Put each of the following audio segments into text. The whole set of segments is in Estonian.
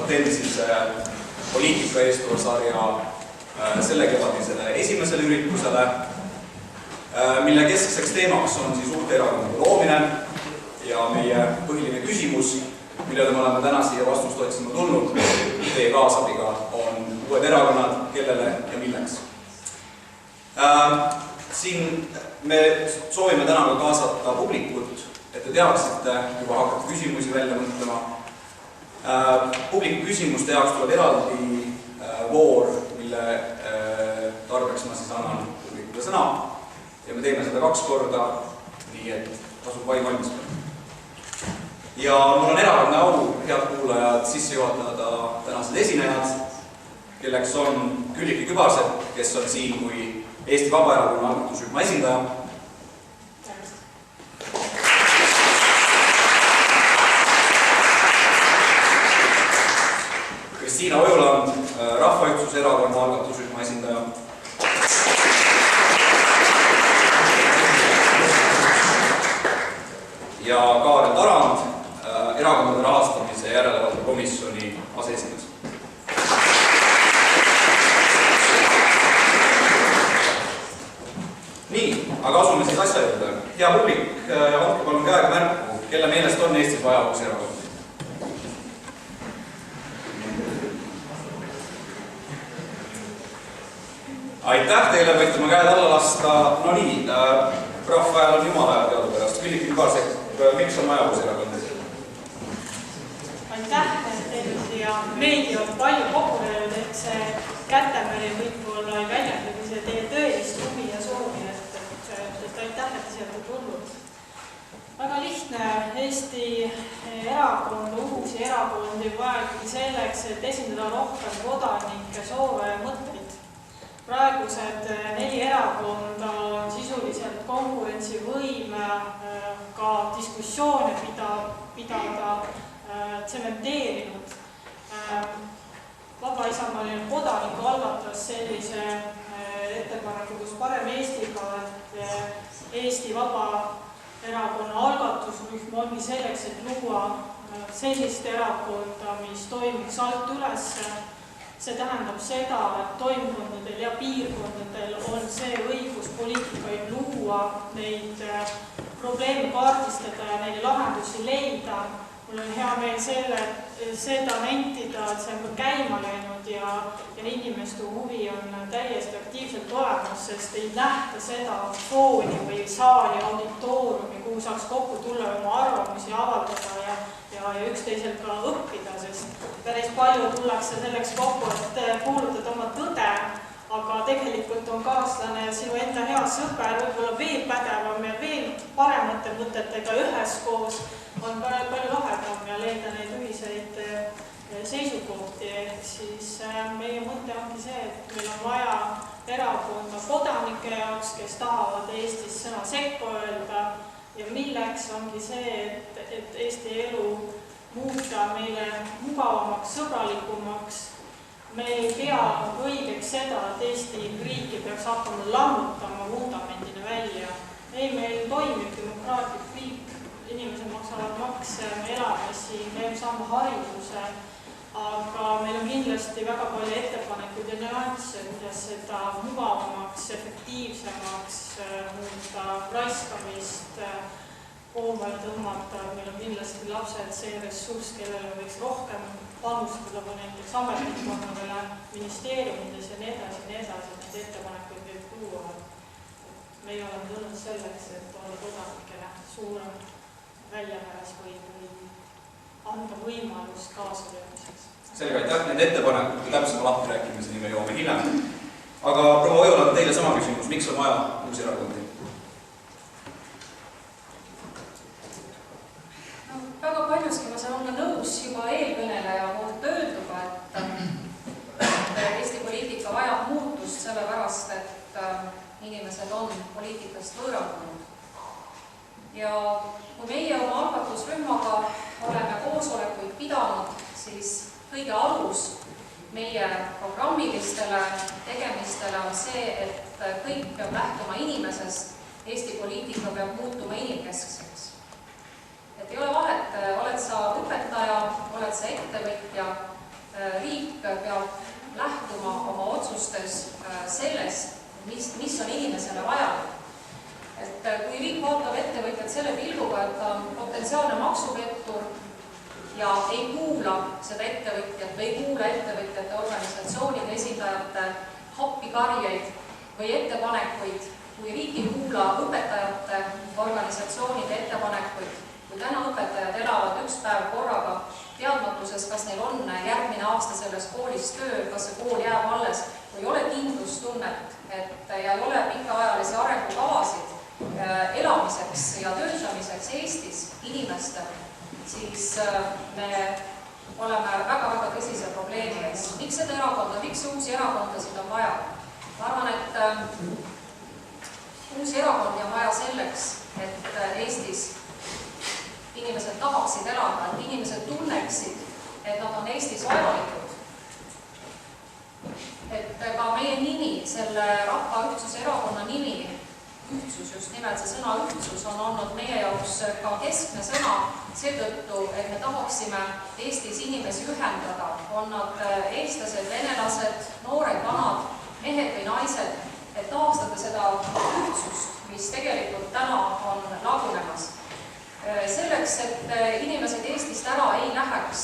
patent siis poliitika eestvõrsarja selle kevadisele esimesele üritusele, mille keskseks teemaks on siis uute erakondade loomine ja meie põhiline küsimus, millele me oleme täna siia vastust otsima tulnud teie kaasabiga, on uued erakonnad, kellele ja milleks. Siin me soovime täna ka kaasata publikut, et te teaksite juba hakata küsimusi välja mõtlema. Publiku küsimuste jaoks tuleb eraldi voor, mille tarbeks ma siis annan publikule sõna ja me teeme seda 2 korda, nii et tasub vaid valmistada. Ja mul on erakordne au, head kuulajad, sisse juhatada tänased esinejad, kelleks on Külliki Kübarsepp, kes on siin kui Eesti Vabaerakonna algatusrühma esindaja. Kristiina Ojuland, Rahvaühtsuse erakonna algatusrühma esindaja. Ja Kaarel Tarand, erakondade rahastamise järelevalve komisjoni aseesimees. Nii, aga asume siis asja juurde. Hea publik, andke palun käega märku, kelle meelest on Eestis vaja uusi erakondi. Aitäh teile, võite ma käed alla lasta. No nii, rahvaajal on jumala aja teadupärast. Külliki Kübarsepp, miks on vaja uusi erakondi? Aitäh teile ja meedia on palju populeerinud, et see Kätemeri võib-olla ei väljendagi see teie tõelist huvi ja soovi, et aitäh, et siia tulnud. Väga lihtne, Eesti erakond, uusi erakondi vajagi selleks, et esindada rohkem kodanike soove ja mõtteid. Praegused 4 erakonda on sisuliselt konkurentsivõime ka diskussioone pidada tsementeerinud. Vaba Isamaaline kodanik algatas sellise ettepaneku, kus Parem Eestiga, et Eesti Vabaerakonna algatusrühm ongi selleks, et luua sellist erakonda, mis toimiks alt üles. See tähendab seda, et toimkondadel ja piirkondadel on see õigus poliitikaid luua, neid probleeme kaardistada ja neile lahendusi leida. Mul on hea meel seda nentida, et see on ka käima läinud ja inimeste huvi on täiesti aktiivselt olemas, sest ei nähta seda fooni või saali auditooriumi, kuhu saaks kokku tulla oma arvamusi avaldada ja üksteiselt ka õppida, sest päris palju tullakse selleks kokku, et kuulutad oma tõde, aga tegelikult on kaaslane sinu enda hea sõber, võib-olla veel pädevam ja veel paremate mõtetega üheskoos on palju lahedam ja leida neid ühiseid seisukohti. Ehk siis meie mõte ongi see, et meil on vaja erakonda kodanike jaoks, kes tahavad Eestis sõna sekka öelda ja milleks ongi see, et Eesti elu muuta meile mugavamaks, sõbralikumaks. Me ei pea õigeks seda, et Eesti riiki peaks hakkama lammutama vundamendina välja. Ei, meil toimib demokraatlik riik, inimesed maksavad makse, me elame siin, me saame hariduse, aga meil on kindlasti väga palju ettepanekuid ja nüansse, kuidas seda mugavamaks, efektiivsemaks muuta, raiskamist, koomale tõmmata. Meil on kindlasti lapsed see ressurss, kellele võiks rohkem panustada või näiteks ametnikkonnale ministeeriumides ja nii edasi, need ettepanekuid võib tuua. Meil oleme tulnud selleks, et olla kodanikele suurem väljapääs või anda võimalus kaasalöömiseks. Sellega aitäh, need ettepanekud täpsema lahtirääkimiseni me joome hiljem. Aga proua Ojuland, teile sama küsimus, miks on vaja uusi erakondi? Väga paljuski ma saan olla nõus juba eelkõneleja poolt öelduga, et Eesti poliitika vajab muutust sellepärast, et inimesed on poliitikast võõrandunud. Ja kui meie oma algatusrühmaga oleme koosolekuid pidanud, siis kõige alus meie programmilistele tegemistele on see, et kõik peab lähtuma inimesest, Eesti poliitika peab muutuma inimkeskseks. Et ei ole vahet, oled sa õpetaja, oled sa ettevõtja riik peab lähtuma oma otsustes sellest, mis on inimesele vajalik. Et kui riik vaatab ettevõtjad selle pilguga, et ta on potentsiaalne maksupettur ja ei kuula seda ettevõtjat või ei kuula ettevõtjate organisatsioonide esindajate happikarjeid või ettepanekuid, kui riik ei kuula õpetajate organisatsioonide ettepanekuid, kui täna õpetajad elavad üks päev korraga teadmatuses, kas neil on järgmine aasta selles koolis töö, kas see kool jääb alles, kui ei ole kindlustunnet, ja ei ole pikaajalisi arengukavasid elamiseks ja töötamiseks Eestis inimestel, siis me oleme väga-väga tõsise probleemi ees. Miks seda erakonda, miks uusi erakondasid on vaja? Ma arvan, et uusi erakondi on vaja selleks, et Eestis inimesed tahaksid elada, et inimesed tunneksid, et nad on Eestis vajalikud. Et ka meie nimi, selle Rahva Ühtsuse erakonna nimi, ühtsus, just nimelt see sõna ühtsus on olnud meie jaoks ka keskne sõna seetõttu, et me tahaksime Eestis inimesi ühendada, on nad eestlased, venelased, noored, vanad, mehed või naised, et taastada seda ühtsust, mis tegelikult täna on lagunemas. Selleks, et inimesed Eestist ära ei läheks,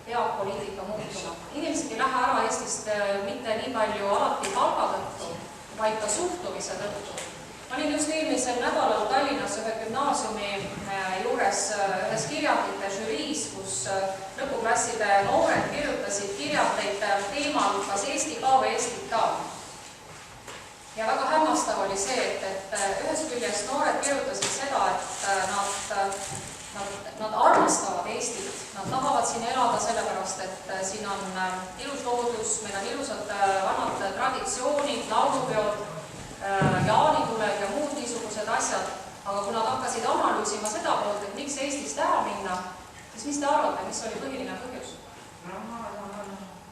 peab poliitika muutuma. Inimesed ei lähe ära Eestist mitte nii palju alati palga tõttu, vaid ka suhtumise tõttu. Ma olin just eelmisel nädalal Tallinnas ühe gümnaasiumi juures ühes kirjandite žüriis, kus lõpuklasside noored kirjutasid kirjandeid teemal, kas Eesti ka või Eestit ka. Ja väga hämmastav oli see, et ühest küljest noored kirjutasid seda, et nad armastavad Eestit, nad tahavad siin elada sellepärast, et siin on ilus loodus, meil on ilusad vanad traditsioonid, laulupeod, jaanituled ja muud niisugused asjad, aga kui nad hakkasid analüüsima seda poolt, et miks Eestist ära minna, siis mis te arvate, mis oli põhiline põhjus?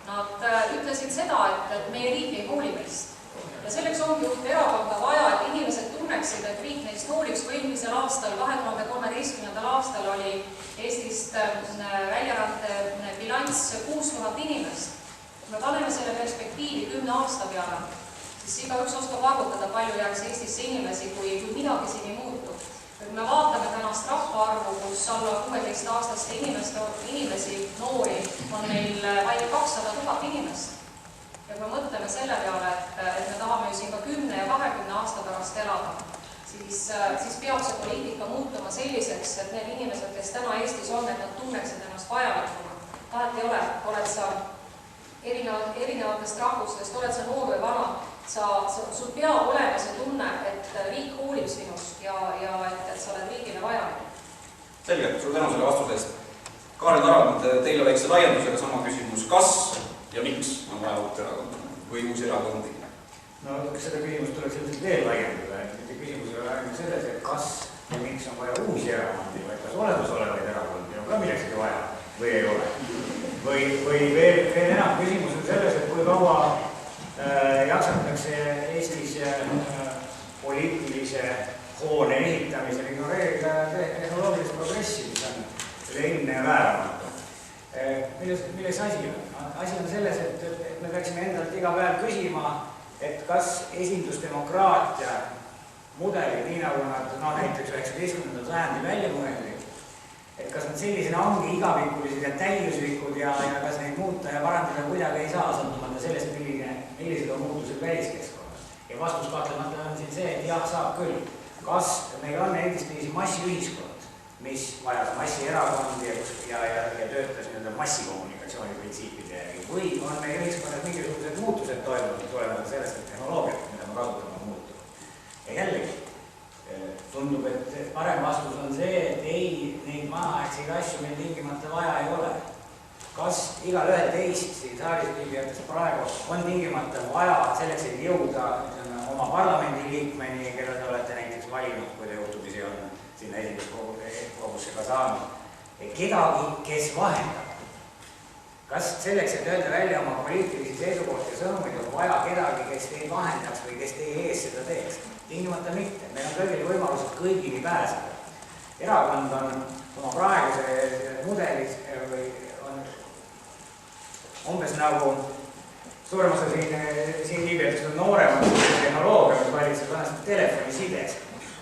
Nad ütlesid seda, et meie riik ei hooli meist. Ja selleks ongi uut erakonda vaja, et inimesed tunneksid, et riik neist hooliks. Kui eelmisel aastal, 2013. aastal oli Eestist väljarände bilanss 6000 inimest. Kui me paneme selle perspektiivi 10 aasta peale, siis igaüks oskab arvutada, palju jääks Eestisse inimesi, kui midagi siin ei muutu. Kui me vaatame tänast rahvaarvu, kus alla 16-aastaste inimesi, noori, on meil vaid 200 000 inimest. Ja kui me mõtleme selle peale, et me tahame ju siin ka 10 ja 20 aasta pärast elada, siis peab see poliitika muutuma selliseks, et need inimesed, kes täna Eestis on, et nad tunneksid ennast vajalikuna. Tahet ei ole, oled sa erinevatest rahvustest, oled sa noor või vana, sul peab olema see tunne, et riik hoolib sinust ja et sa oled riigile vajalik. Selge, suur tänu selle vastuse eest. Kaarel Tarand, teile väikse laiendusega sama küsimus. Kas ja miks on vaja uut erakonda või uusi erakondi? No seda küsimust tuleks ilmselt veel laiendada, et mitte küsimus ei ole ainult selles, et kas ja miks on vaja uusi erakondi, vaid kas olemasolevaid erakondi on ka millekski vaja või ei ole. Või veel enam küsimus on selles, et kui kaua jaksatakse Eestis poliitilise hoone ehitamisel ignoreerida tehnoloogilist progressi, mis on selle ilmne ja vääramatu. Milles asi on? Asi on selles, et me peaksime endalt iga päev küsima, et kas esindusdemokraatia mudelid, nii nagu nad näiteks 19. sajandi välja mõeldi, et kas nad sellisena ongi igavikulised ja täiuslikud ja kas neid muuta ja parandada kuidagi ei saa, sõltumata sellest, millised on muutused väliskeskkonnas. Ja vastus kahtlemata on siin see, et jah, saab küll. Kas meil on endistviisi massiühiskond, mis vajas massierakondi ja töötas massikommunikatsiooni printsiipide järgi, või on meie ühiskonnas mingisugused muutused toimunud tulenevalt sellest, et tehnoloogiat, mida me kasutame, muutub. Ja jällegi, tundub, et parem vastus on see, et ei, neid vanaaegseid asju meil tingimata vaja ei ole. Kas igal ühel teist siin saalis viibijatest praegu on tingimata vaja selleks, et jõuda oma parlamendiliikmeni, keda te olete näiteks valinud, kui te juhtumisi on sinna esinduskogusse ka saanud, kedagi, kes vahendab? Kas selleks, et öelda välja oma poliitilisi seisukohti ja sõnumeid, on vaja kedagi, kes teid vahendaks või kes teie ees seda teeks? Tingimata mitte. Meil on kõigil võimalused kõigini pääseda. Erakond on oma praeguse mudelis umbes nagu suurem osa siin viibijatest on nooremad tehnoloogia, mis valitseb vanasti telefonisides,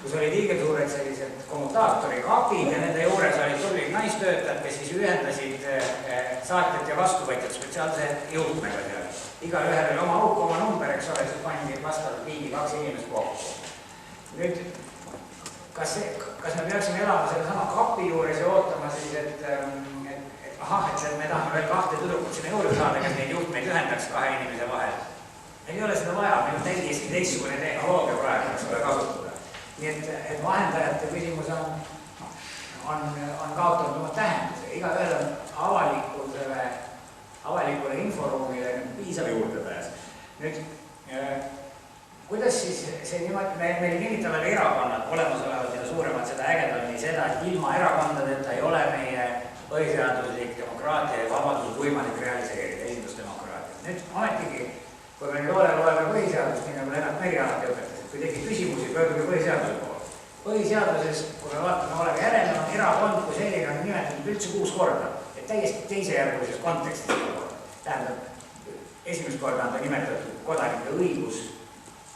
kus olid hiigelsuured sellised kommutaatorikapid ja nende juures olid tublid naistöötajad, kes siis ühendasid saatjat ja vastuvõtjat spetsiaalse juhtmega seal. Igal ühel oli oma auk, oma number, eks ole, siis pandi vastavalt viigi 2 inimest kokku. Nüüd, kas me peaksime elama selle sama kapi juures ja ootama siis, et me tahame veel 2 tüdrukut sinna juurde saada, kes neid juhtmeid ühendaks 2 inimese vahel. Meil ei ole seda vaja, meil on täiesti teistsugune tehnoloogia praegu, eks ole, kasutada. Nii et vahendajate küsimus on kaotanud oma tähenduse. Igaühel on avalikule inforuumile piisav juurdepääs. Nüüd, kuidas siis see niimoodi, meil kinnitavad erakonnad olemasolevad ja suuremad seda ägedalt nii seda, et ilma erakondadeta ei ole meie põhiseaduslik demokraatia ja vabadus võimalik realiseerida, esindusdemokraatia. Nüüd ametigi, kui me nüüd oleme põhiseadust, nii nagu Lennart Meri alati õpetas, et kui tekib küsimusi, pöörduge põhiseaduse poole. Põhiseaduses, kui me vaatame, oleme järelenud, erakond kui selline on nimetatud üldse 6 korda, et täiesti teisejärgulises kontekstis. Tähendab, esimest korda on ta nimetatud kodanike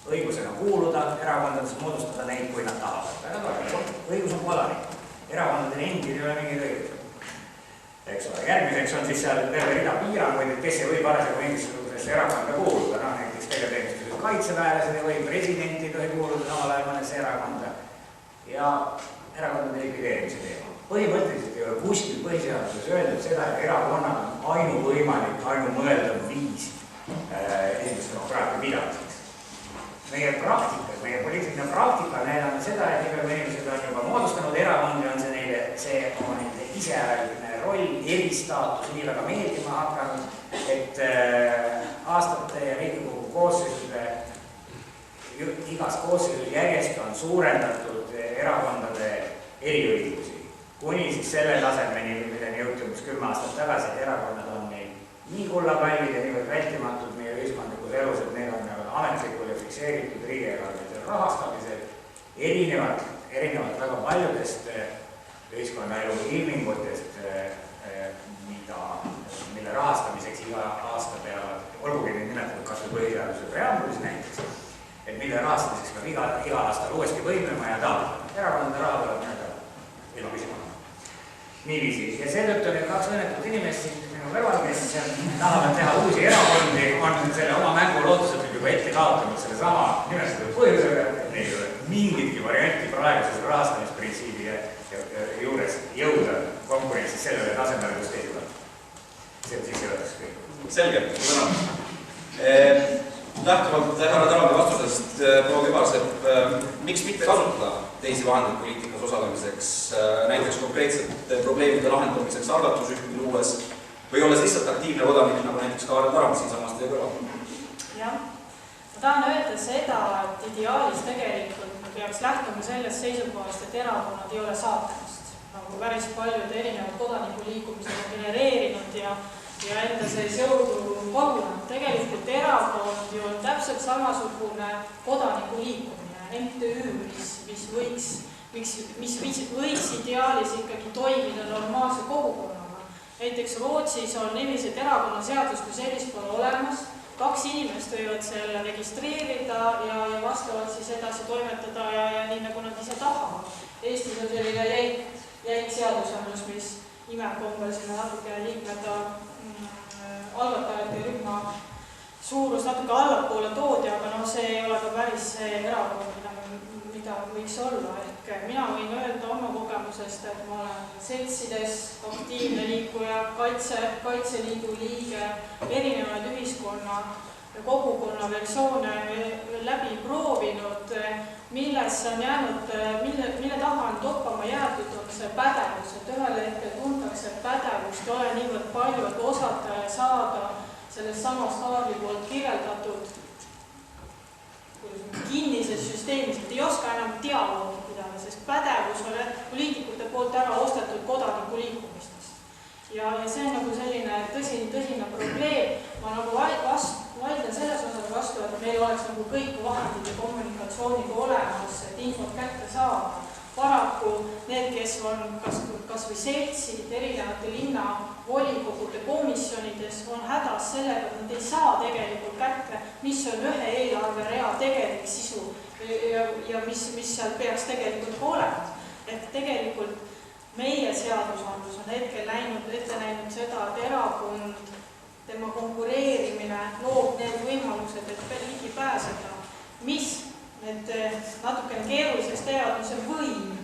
õigusena kuuluda, erakondades moodustada neid, kui nad tahavad. Väga tore, õigus on kodanik. Erakondadel endil ei ole mingid õigused. Järgmiseks on siis seal terve rida piiranguid, et kes ei või parasjagu mingisugusesse erakonda kuuluda. Näiteks tegevteenistused kaitseväelased ei või, presidenti ei tohi kuuluda samal ajal mõnesse erakonda ja erakondade likvideerimise teema. Põhimõtteliselt ei ole kuskil põhiseaduses öeldud seda, et erakonnad on ainuvõimalik, ainumõeldav viis esindusdemokraatia pidamiseks. Meie praktikas, meie poliitiline praktika näidanud seda, et nii inimesed on juba moodustanud erakondi, on see neile see oma nende iseäraline roll, eristaatus nii väga meeldima hakanud, et aastate ja Riigikogu koosseisude igas koosseisus järjest on suurendatud erakondade eriõigusi. Kuni siis selle tasemeni, milleni jõuti umbes 10 aastat tagasi, et erakonnad on meil nii kullapallid ja niivõrd vältimatud meie ühiskondlikus elus, et need on ametlikul ja fikseeritud riigieelarvelisel rahastamisel erinevalt väga paljudest ühiskonnaelu ilmingutest, mille rahastamiseks iga aasta peavad, olgugi neid nimetatud kas või põhiseaduse preambulis näiteks, et mille rahastamiseks peab iga aastal uuesti võimlema ja taotlema. Erakondade raha tuleb nii-öelda ilma küsimata. Niiviisi. Ja seetõttu need 2 õnnetut inimest siin minu kõrval, kes tahavad teha uusi erakondi, on selle oma mängu lootuselt juba ette kaotanud selle sama nimestatud põhjusega, et neil ei ole mingitki varianti praeguses rahastamisprintsiibi juures jõuda konkurentsis sellele tasemele, kus teised on. See on siis jõudaks kõik. Selge, tänan. Lähtuvalt härra Tarandi vastusest, proua Kübarsepp, miks mitte kasutada teisi vahendeid poliitikas osalemiseks, näiteks konkreetsete probleemide lahendamiseks algatusrühmi luues või olles lihtsalt aktiivne kodanik, nagu näiteks ka härra Tarand siinsamas teie kõrval? Jah, ma tahan öelda seda, et ideaalis tegelikult me peaks lähtuma sellest seisukohast, et erakonnad ei ole saatanast, nagu päris paljud erinevad kodanikuliikumised on genereerinud ja enda sees jõudu kogunud. Tegelikult erakond ju on täpselt samasugune kodanikuliikumine, MTÜ, mis võiks ideaalis ikkagi toimida normaalse kogukonnaga. Näiteks Rootsis on niiviisi, et erakonnaseadus kui sellist pole olemas, 2 inimest võivad selle registreerida ja vastavalt siis edasi toimetada ja nii nagu nad ise tahavad. Eestis on selline jäik seadusandlus, mis imekombel sinna natuke liikmete algatajate rühma suurus natuke allapoole toodi, aga see ei ole ka päris see erakond, mida võiks olla. Ehk mina võin öelda oma kogemusest, et ma olen seltsides aktiivne liikuja, Kaitseliidu liige, erinevaid ühiskonna ja kogukonna versioone läbi proovinud, millesse on jäänud, mille taha on toppama jäetud, on see pädevus, et ühel hetkel tuntakse pädevust ei ole niivõrd palju, et osata saada sellest samast Aarli poolt kirjeldatud kinnises süsteemis, et ei oska enam dialoogi pidada, sest pädevus on poliitikute poolt ära ostetud kodanikuliikumistest. Ja see on nagu selline tõsine probleem. Ma nagu vaidlen selles osas vastu, et meil oleks nagu kõik vahendid ja kommunikatsioonid olemas, et infot kätte saada. paraku need, kes on kas või seltsid erinevate linnavolikogude komisjonides, on hädas sellega, et nad ei saa tegelikult kätte, mis on ühe eelarverea tegelik sisu ja mis seal peaks tegelikult olema. Et tegelikult meie seadusandlus on hetkel ette näinud seda, et erakond, tema konkureerimine loob need võimalused, et ligi pääseda. Mis need natukene keeruliseks teevad, on see võim,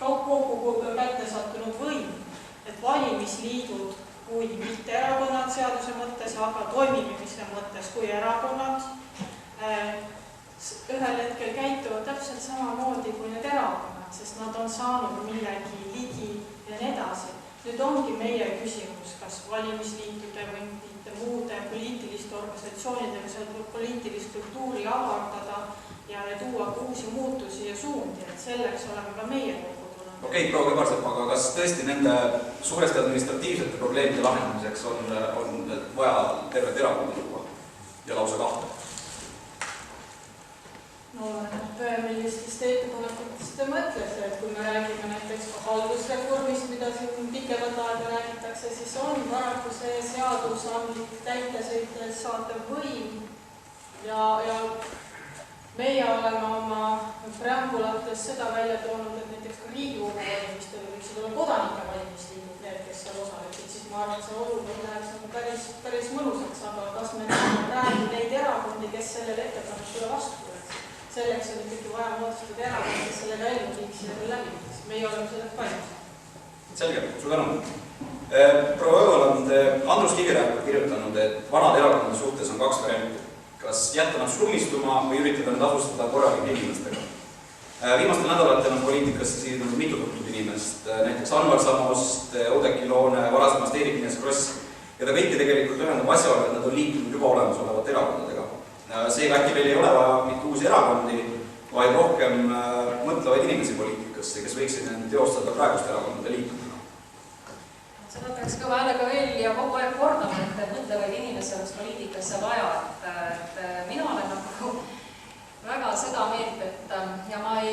kogu kätte sattunud võim, et valimisliidud kui mitte erakonnad seaduse mõttes, aga toimimise mõttes kui erakonnad ühel hetkel käituvad täpselt samamoodi kui need erakonnad, sest nad on saanud millegi ligi ja nii edasi. Nüüd ongi meie küsimus, kas valimisliitude või mitte muude poliitiliste organisatsioonidega seda poliitilist kultuuri avardada ja tuua uusi muutusi ja suundi, et selleks oleme ka meie kokku tulnud. Okei, proua Kübarsepp, aga kas tõesti nende suuresti administratiivsete probleemide lahendamiseks on vaja tervet erakonda tuua ja lausa kahte? No, millistest ettepanekutest te mõtlete, et kui me räägime näiteks ka haldusreformist, mida siin pikemat aega räägitakse, siis on paraku see seadusandlik täitesõitles saatev võim ja meie oleme oma preambulates seda välja toonud, et näiteks ka Riigikogu valimistel võiksid olla kodanike valimisliidud need, kes seal osaleksid, siis ma arvan, et see olukord läheks päris mõnusaks, aga kas me praegu neid erakondi, kes sellele ettepanekule vastu tuleks? Selleks on ikkagi vaja moodustada erakond, kes sellega ellu viiks ja läbi. Meie oleme selleks valmis. Selge, suur tänu. Proua Õueland, Andrus Kivirähk on kirjutanud, et vanade erakondade suhtes on kaks varianti. Kas jätta nad slumistuma või üritada nad asustada korralike inimestega. Viimastel nädalatel on poliitikasse siirdunud mitu tuntud inimest, näiteks Anvar Samost, Oudekki Loone, varasemast Eerik-Niiles Kross, ja ta kõiki tegelikult ühendab asjaolu, et nad on liikunud juba olemasolevate erakondadega. Seega äkki meil ei ole vaja mitte uusi erakondi, vaid rohkem mõtlevaid inimesi poliitikasse, kes võiksid teostada praegust erakondade liikudena. Seda peaks ka häälega veel ja kogu aeg kordama, et mõtlevaid inimesi oleks poliitikasse vaja. Mina olen nagu väga seda meelt, et ja ma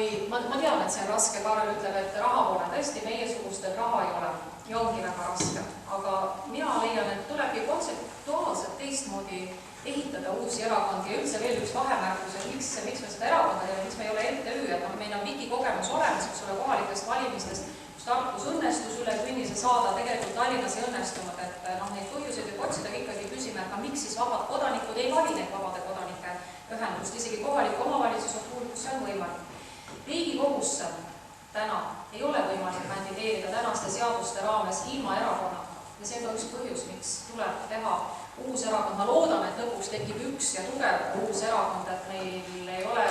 tean, et see on raske, Kaarel ütleb, et raha pole, tõesti meiesugustel raha ei ole ja ongi väga raske, aga mina leian, et tulebki kontseptuaalselt teistmoodi ehitada uusi erakondi ja üldse veel üks vahemärkus, et miks me seda erakonda ja miks me ei ole MTÜ, et meil on mingi kogemus olemas, kus ole kohalikest valimistest, kus Tartus õnnestus üle künnise saada, tegelikult Tallinnas ei õnnestunud, et neid põhjuseid võib otsida ikkagi küsime, et miks siis vabad kodanikud ei vali neid vabade kodanike ühendust, isegi kohaliku omavalitsuse puhul, kus see on võimalik. Riigikogusse täna ei ole võimalik kandideerida tänaste seaduste raames ilma erakonnata ja see on ka üks põhjus, miks tuleb teha uus erakond. Ma loodan, et lõpuks tekib üks ja tugev uus erakond, et meil ei ole,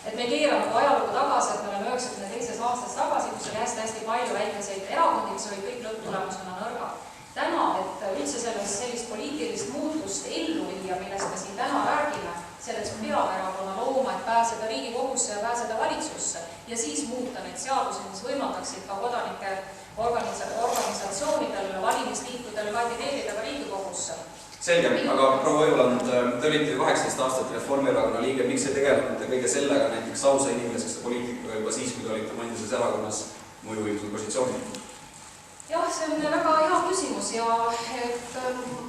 et me keerame ajalugu tagasi, et me oleme 92. aastast tagasi, kus oli hästi palju väikeseid erakondi, kes olid kõik lõpptulemusena nõrgad. Täna, et üldse sellist poliitilist muutust ellu viia, millest me siin täna räägime, selleks peab erakonna looma, et pääseda Riigikogusse ja pääseda valitsusse ja siis muuta neid seadusi, mis võimaldaksid ka kodanike organisatsioonidel, valimisliitudel kandideerida ka Riigikogusse. Selge, aga proua Õueland, te olite 18 aastat Reformierakonna liige, miks ei tegelenud kõige sellega näiteks ausa inimeseks poliitikuga juba siis, kui te olite mõndises erakonnas mõjuvõimsel positsioonil? Jah, see on väga hea küsimus ja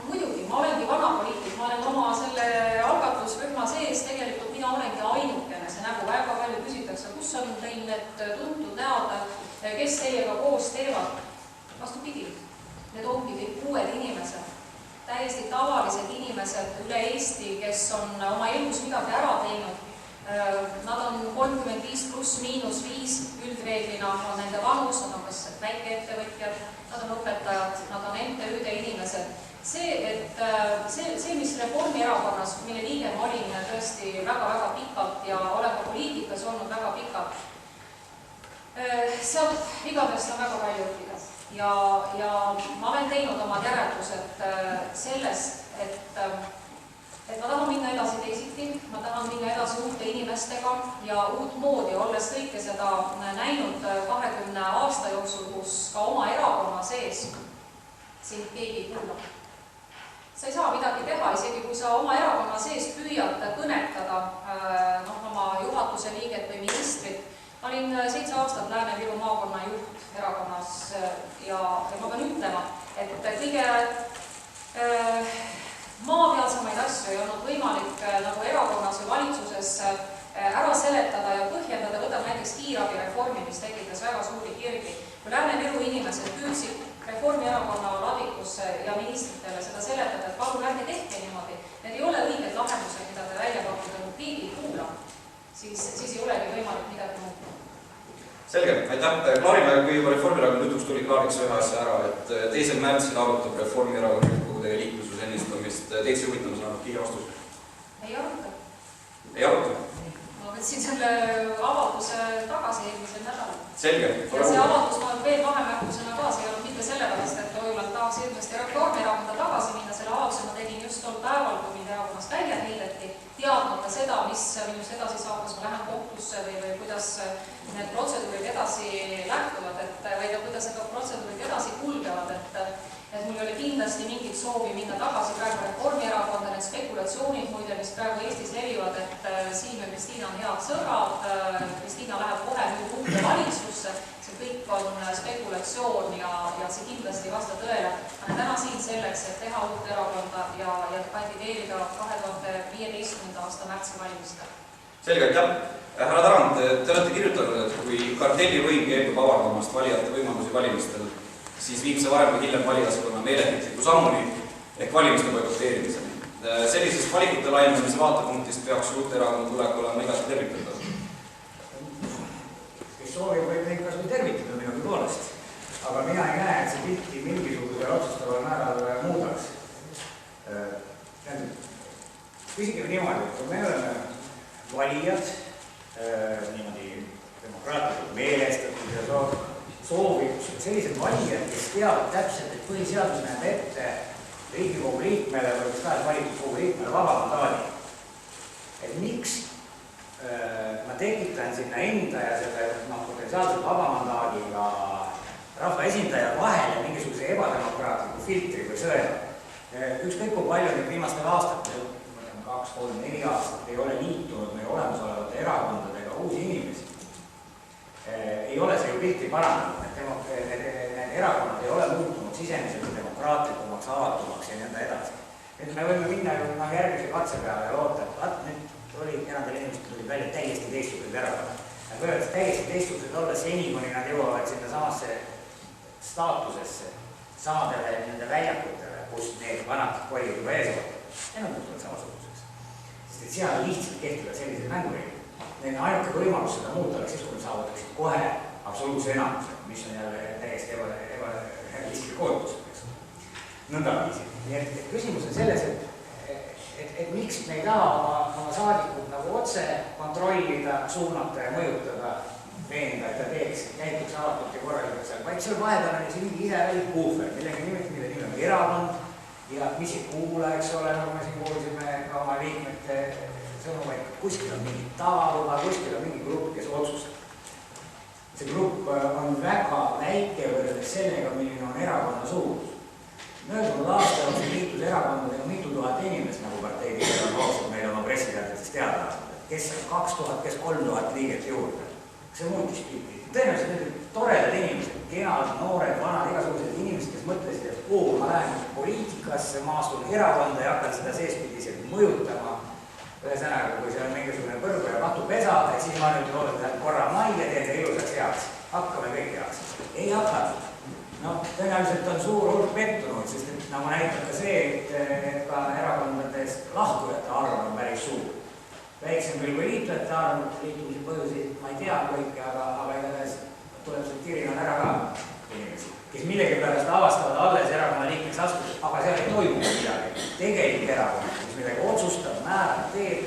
muidugi, ma olengi vana poliitik, ma olen oma selle algatusrühma sees, tegelikult mina olengi ainukene, see nägu väga palju küsitakse, kus on teil need tuntud näod, kes teiega koos teevad. Vastupidi, need ongi kõik uued inimesed, täiesti tavalised inimesed üle Eesti, kes on oma elus midagi ära teinud. Nad on 35 pluss miinus 5, üldreeglina on nende vanus, nad on kas väikeettevõtjad, nad on õpetajad, nad on MTÜ-de inimesed. See, mis Reformierakonnas, mille liige ma olin tõesti väga-väga pikalt ja olen ka poliitikas olnud väga pikalt, sealt vigadest on väga palju õppida. Ja ma olen teinud omad järeldused sellest, et ma tahan minna edasi teisiti, ma tahan minna edasi uute inimestega ja uut moodi, olles kõike seda näinud 20 aasta jooksul, kus ka oma erakonna sees sind keegi kuulab. Sa ei saa midagi teha, isegi kui sa oma erakonna sees püüad kõnetada oma juhatuse liiget või ministrit. Ma olin 7 aastat Lääne-Viru juht erakonnas ja ma pean ütlema, et kõige maapealsemaid asju ei olnud võimalik nagu erakonnas või valitsuses ära seletada ja põhjendada. Võtame näiteks kiirabi reformi, mis tekitas väga suuri kirgi. Kui Lääne-Viru inimesed püüdsid Reformierakonna ladikusse ja ministritele seda seletada, et palun ärge tehke niimoodi, need ei ole õiged lahendused, mida te välja pakkuda, kui keegi ei kuula, siis ei olegi võimalik midagi muuta. Selge, aitäh. Klaarime, kui juba Reformierakonna jutuks tuli, klaariks ühe asja ära, et 2. märtsil arutab Reformierakonna juhtkogude liiklususe ennistamist. Teid see huvitav, ma saan kiire vastus? Ei aruta. Ei aruta? Ma võtsin selle avalduse tagasi eelmisel nädalal. Selge. Ja see avaldus ma veel vahemärkusena ka, see ei olnud mitte sellepärast, et Oiland tahaks hirmasti Reformierakonda tagasi minna. Selle avalduse ma tegin just tol päeval, kui mind erakonnast välja heideti, teadmata seda, mis minust edasi saab, kas ma lähen kohtusse või kuidas need protseduurid edasi lähtuvad, või kuidas need protseduurid edasi kulgevad, et mul oli kindlasti mingit soovi minna tagasi praegu Reformierakonda, need spekulatsioonid muide, mis praegu Eestis levivad, et Siim ja Kristiina on head sõbrad, Kristiina läheb kohe nüüd uude valitsusse, see kõik on spekulatsioon ja see kindlasti ei vasta tõele. Ma olen täna siin selleks, et teha uut erakonda ja kandideerida 2015. aasta märtsi valimistel. Selge, aitäh. Härra Tarand, te olete kirjutanud, et kui kartellivõim keeldub avardamast valijate võimalusi valimistel, siis viib see varem või hiljem valijaskonna meeleheitliku sammuni ehk valimiste boikoteerimiseni. Sellisest valikute laiendamise vaatepunktist peaks uute erakonna tulek olema igati tervitatav. Kes soovib, võib neid kas või tervitada minugi poolest. Aga mina ei näe, et see pilti mingisugusel otsustaval määral muudaks. Küsige niimoodi, et kui me oleme valijad, niimoodi demokraatlikult meelestatud ja soovib sellised valijad, kes teavad täpselt, et põhiseadus näeb ette Riigikogu liikmele või mis tahes valitud kogu liikmele vaba mandaadi. Et miks ma tekitan sinna enda ja selle potentsiaalselt vaba mandaadiga rahvaesindaja vahele mingisuguse ebademokraatliku filtri või sõela. Ükskõik kui palju nüüd viimastel aastatel, 2, 3, 4 aastat ei ole liitunud meie olemasolevate erakondadega uusi inimesi. Ei ole see ju pilti parandanud, need erakonnad ei ole muutunud sisemiselt demokraatlikumaks, avatumaks ja nii edasi. Nüüd me võime minna järgmise katse peale ja loota, et nüüd oli enamdel inimestel tulid välja täiesti teistsugused erakonnad. Nad võivad täiesti teistsugused olla seni, kuni nad jõuavad sinna samasse staatusesse, samadele nende väljakutele, kus need vanad kolid juba ees on. Need on muutunud samasuguseks. Sest et seal lihtsalt kehtivad sellised mängureeglid. Neil on ainuke võimalus seda muuta, oleks siis, kui nad saavutaksid kohe absoluutse enamuse, mis on jälle täiesti ebarealistlik ootus. Nõndaviisi. Nii et küsimus on selles, et miks me ei taha oma saadikud nagu otse kontrollida, suunata ja mõjutada, veenda, et ta teeks, käituks avatult ja korralikult seal, vaid seal vahepeal on see mingi isevälik puhver, millega nime on erakond ja mis ei kuula, eks ole, nagu me siin kuulsime ka oma liikmete sõnumaid, kuskil on mingi tavaluba, kuskil on mingi grupp, kes otsustab. See grupp on väga väike võrreldes sellega, milline on erakonna suurus. Möödunud aastal on see liitus erakondadega mitu tuhat inimest, nagu parteid on hoogsad meil oma pressiteatetes teada aastat. Kes on 2000, kes 3000 liiget juurde. See muutis pilti. Tõenäoliselt need toredad inimesed, kenad, noored, vanad, igasugused inimesed, kes mõtlesid, et ma lähen poliitikasse, ma astun erakonda ja hakkan seda seespidiselt mõjutama. Ühesõnaga, kui see on mingisugune põrgu ja katupesa, et siis ma nüüd loodan korra majja teen ja ilusaks heaks. Hakkame kõik heaks. Ei hakanud. Tõenäoliselt on suur hulk pettunud, sest et nagu näitab ka see, et ka erakondadest lahkujate arv on päris suur. Väiksem küll kui liitujate arv, liitumise põhjuseid ma ei tea kõike, aga igatahes tuleb see kirinal ära ka inimesi, kes millegi pärast avastavad alles erakonna liikmeks astudes, aga seal ei toimu midagi. Tegelik erakond, mis midagi otsustab, määrab, teeb,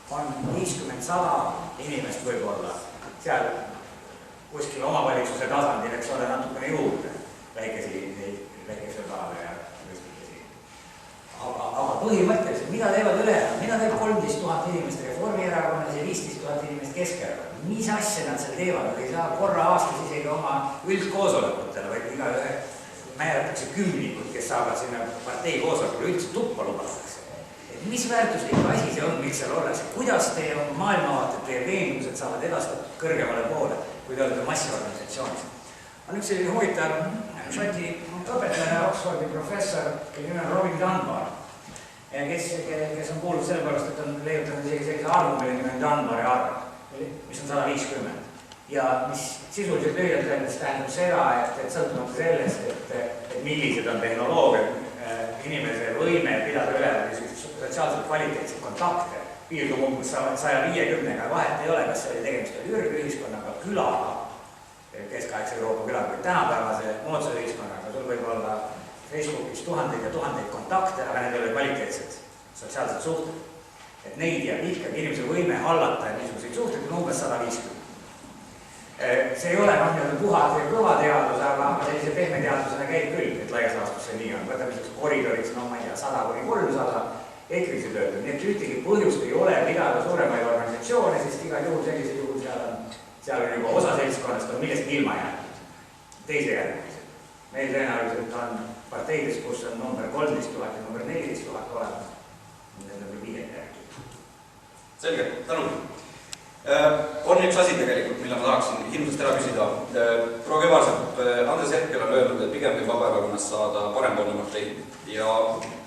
on 50-100 inimest võib-olla seal kuskil omavalitsuse tasandil, eks ole, natukene juurde. Väikese peale ja kuskilkesi. Aga põhimõtteliselt, mida teevad ülejäänud? Mida teeb 13 000 inimest Reformierakonnas ja 15 000 inimest Keskerakond? Mis asja nad seal teevad? Nad ei saa korra aastas isegi oma üldkoosolekutele, vaid igaühe määratakse kümnikud, kes saavad sinna partei koosolekule üldse tuppa lubatakse. Mis väärtuslik asi see on, miks seal ollakse? Kuidas teie maailmavaated, teie veendumused saavad edastatud kõrgemale poole, kui te olete massiorganisatsioonis? on üks selline huvitav Šoti õpetaja, Oxfordi professor, kelle nimi on Robin Dunbar, kes on kuulnud selle pärast, et on leiutanud isegi sellise arvu, mille nimi on Dunbari arv, mis on 150. Ja mis sisuliselt lühidalt öeldes tähendab seda, et sõltumata sellest, et millised on tehnoloogiad, inimese võime pidada üleval sotsiaalselt kvaliteetseid kontakte, piirdub umbes 150-ga, vahet ei ole, kas oli tegemist ürgühiskonnaga, külaga, keskaegse Euroopa külaga või tänapäevase moodsa ühiskonnaga, sul võib olla Facebookis tuhandeid ja tuhandeid kontakte, aga need ei ole kvaliteetsed sotsiaalsed suhted. Et neid jääb ikkagi inimese võime hallata ja niisuguseid suhteid on umbes 150. See ei ole puhas ja kõva teadus, aga sellise pehme teadusena käib küll, et laias laastus see nii on. Võtame selleks koridoriks, ma ei tea, 100–300 EKRE-si töötab, nii et ühtegi põhjust ei ole pidada suuremaid organisatsioone, sest igal juhul sellisel juhul seal on juba osa seltskonnast on millestki ilma jäänud. Teise järgmised. Meil tõenäoliselt on parteides, kus on number 13 000 ja number 14 000 olemas. Need on 5 järgi. Selge, tänu. On üks asi tegelikult, mille ma tahaksin hirmsasti ära küsida. Proua Kübarsepp, Andres Herkel on öelnud, et pigem võib Vabaerakonnast saada parempoolne partei. Ja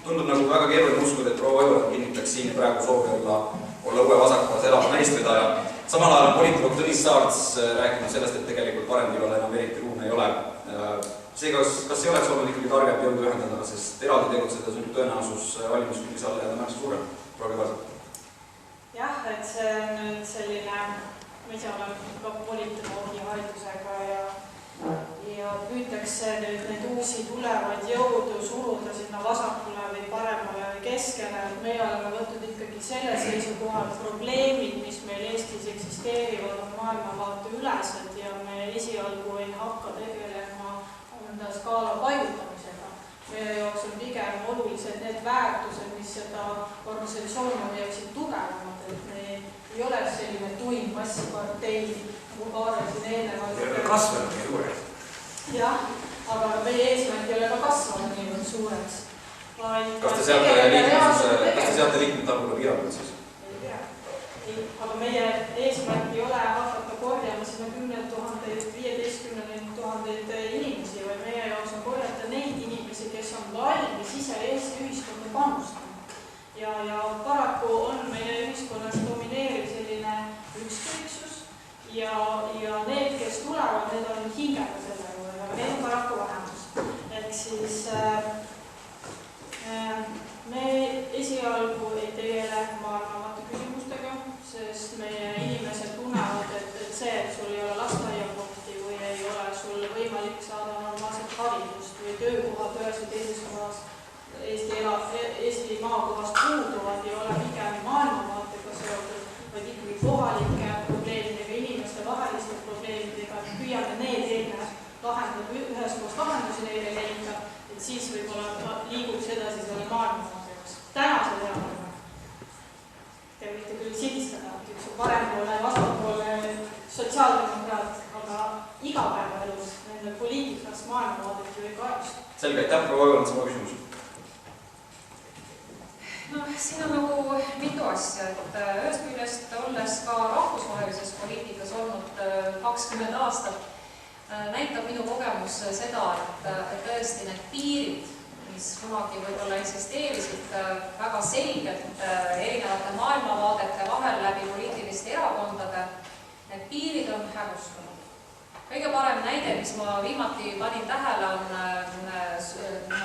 tundub nagu väga keeruline uskuda, et proua Oivar kinnitaks siin praegu soovi olla uue vasakpoolse elava naistvedaja. Samal ajal on politoloog Tõnis Saarts rääkinud sellest, et tegelikult paremtilale enam eriti ruumi ei ole. Seega, kas ei oleks olnud ikkagi targem jõudu ühendada, sest eraldi tegutsedes on tõenäosus valimiskünnise alla jääda märksa suurem? Proua Kübarsepp. Jah, et see on nüüd selline, ma ise olen ka politoloogi haridusega ja püütakse nüüd neid uusi tulevaid jõudu suruda sinna vasakule või paremale või keskele. Meie oleme võtnud ikkagi selle seisukoha, et probleemid, mis meil Eestis eksisteerivad, on maailmavaate ülesed ja me esialgu ei hakka tegelema enda skaala paigutamisega. Meie jaoks on pigem olulised need väärtused, mis seda organisatsiooni teeksid tugevamad, et me ei ole selline tuim massipartei, nagu Kaarel siin eelnevalt. Ei ole kasvanud nii suureks. Jah, aga meie eesmärk ei ole ka kasvanud niivõrd suureks. Kas te seate liikmete arvule piirangud siis? Ei, aga meie eesmärk ei ole hakata korjama sinna 10 000, 15 000 inimesi, vaid meie jaoks on korjata neid inimesi, kes on valmis ise Eesti ühiskonda panustama. Ja paraku on meie ühiskonnas domineeriv selline ükskõiksus ja need, kes tulevad, need on hingega selle juurde, aga need on paraku vähemus. Ehk siis me esialgu ei tegele maailmavaate küsimustega, sest meie inimesed tunnevad, et see, et sul ei ole lasteaiakohti või ei ole sul võimalik saada normaalset haridust või töökohad ühes või teises kohas Eesti maakohast puuduvad ei ole pigem maailmavaatega seotud, vaid ikkagi kohalike probleemidega, inimeste vaheliste probleemidega, et püüame need enne lahendada, üheskoos lahendusi neile leida, et siis võib-olla liiguks edasi selle maailmavaateks. Täna see teadame. Te võite küll sildistada, et üks on parempoolne, vasakpoolne sotsiaaldemokraat, aga igapäevaelus nende poliitikas maailmavaadet ju ei kajast. Selge, aitäh, proua Oivar, sama küsimus. No, siin on nagu mitu asja, et ühest küljest olles ka rahvusvahelises poliitikas olnud 20 aastat, näitab minu kogemus seda, et tõesti need piirid, mis kunagi võib-olla eksisteerisid väga selgelt erinevate maailmavaadete vahel läbi poliitiliste erakondade, need piirid on hägustunud. Kõige parem näide, mis ma viimati panin tähele,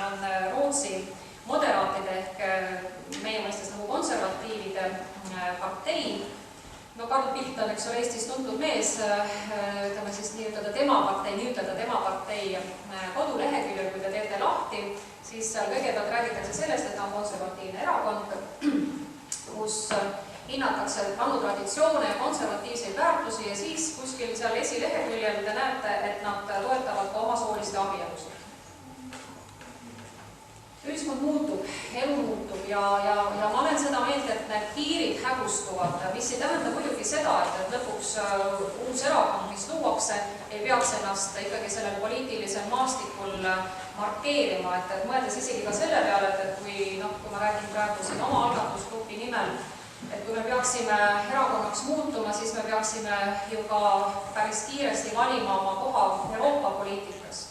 on Rootsi moderaatide ehk meie mõistes nagu konservatiivide partei. No Karl Pilt on, eks ole, Eestis tuntud mees, ütleme siis niiütada tema partei koduleheküljel, kui te teete lahti, siis seal kõigepealt räägitakse sellest, et ta on konservatiivne erakond, kus hinnatakse vannu traditsioone ja konservatiivseid väärtusi ja siis kuskil seal esileheküljel te näete, et nad toetavad ka omasooliste abielusid. Ühiskond muutub, elu muutub ja ma olen seda meelt, et need piirid hägustuvad, mis ei tähenda muidugi seda, et lõpuks uus erakond, mis luuakse, ei peaks ennast ikkagi sellel poliitilisel maastikul markeerima, et mõeldes isegi ka selle peale, et kui ma räägin praegu siin oma algatusgrupi nimel, et kui me peaksime erakonna tõhusamaks muutuma, siis me peaksime ju ka päris kiiresti valima oma koha Euroopa poliitikas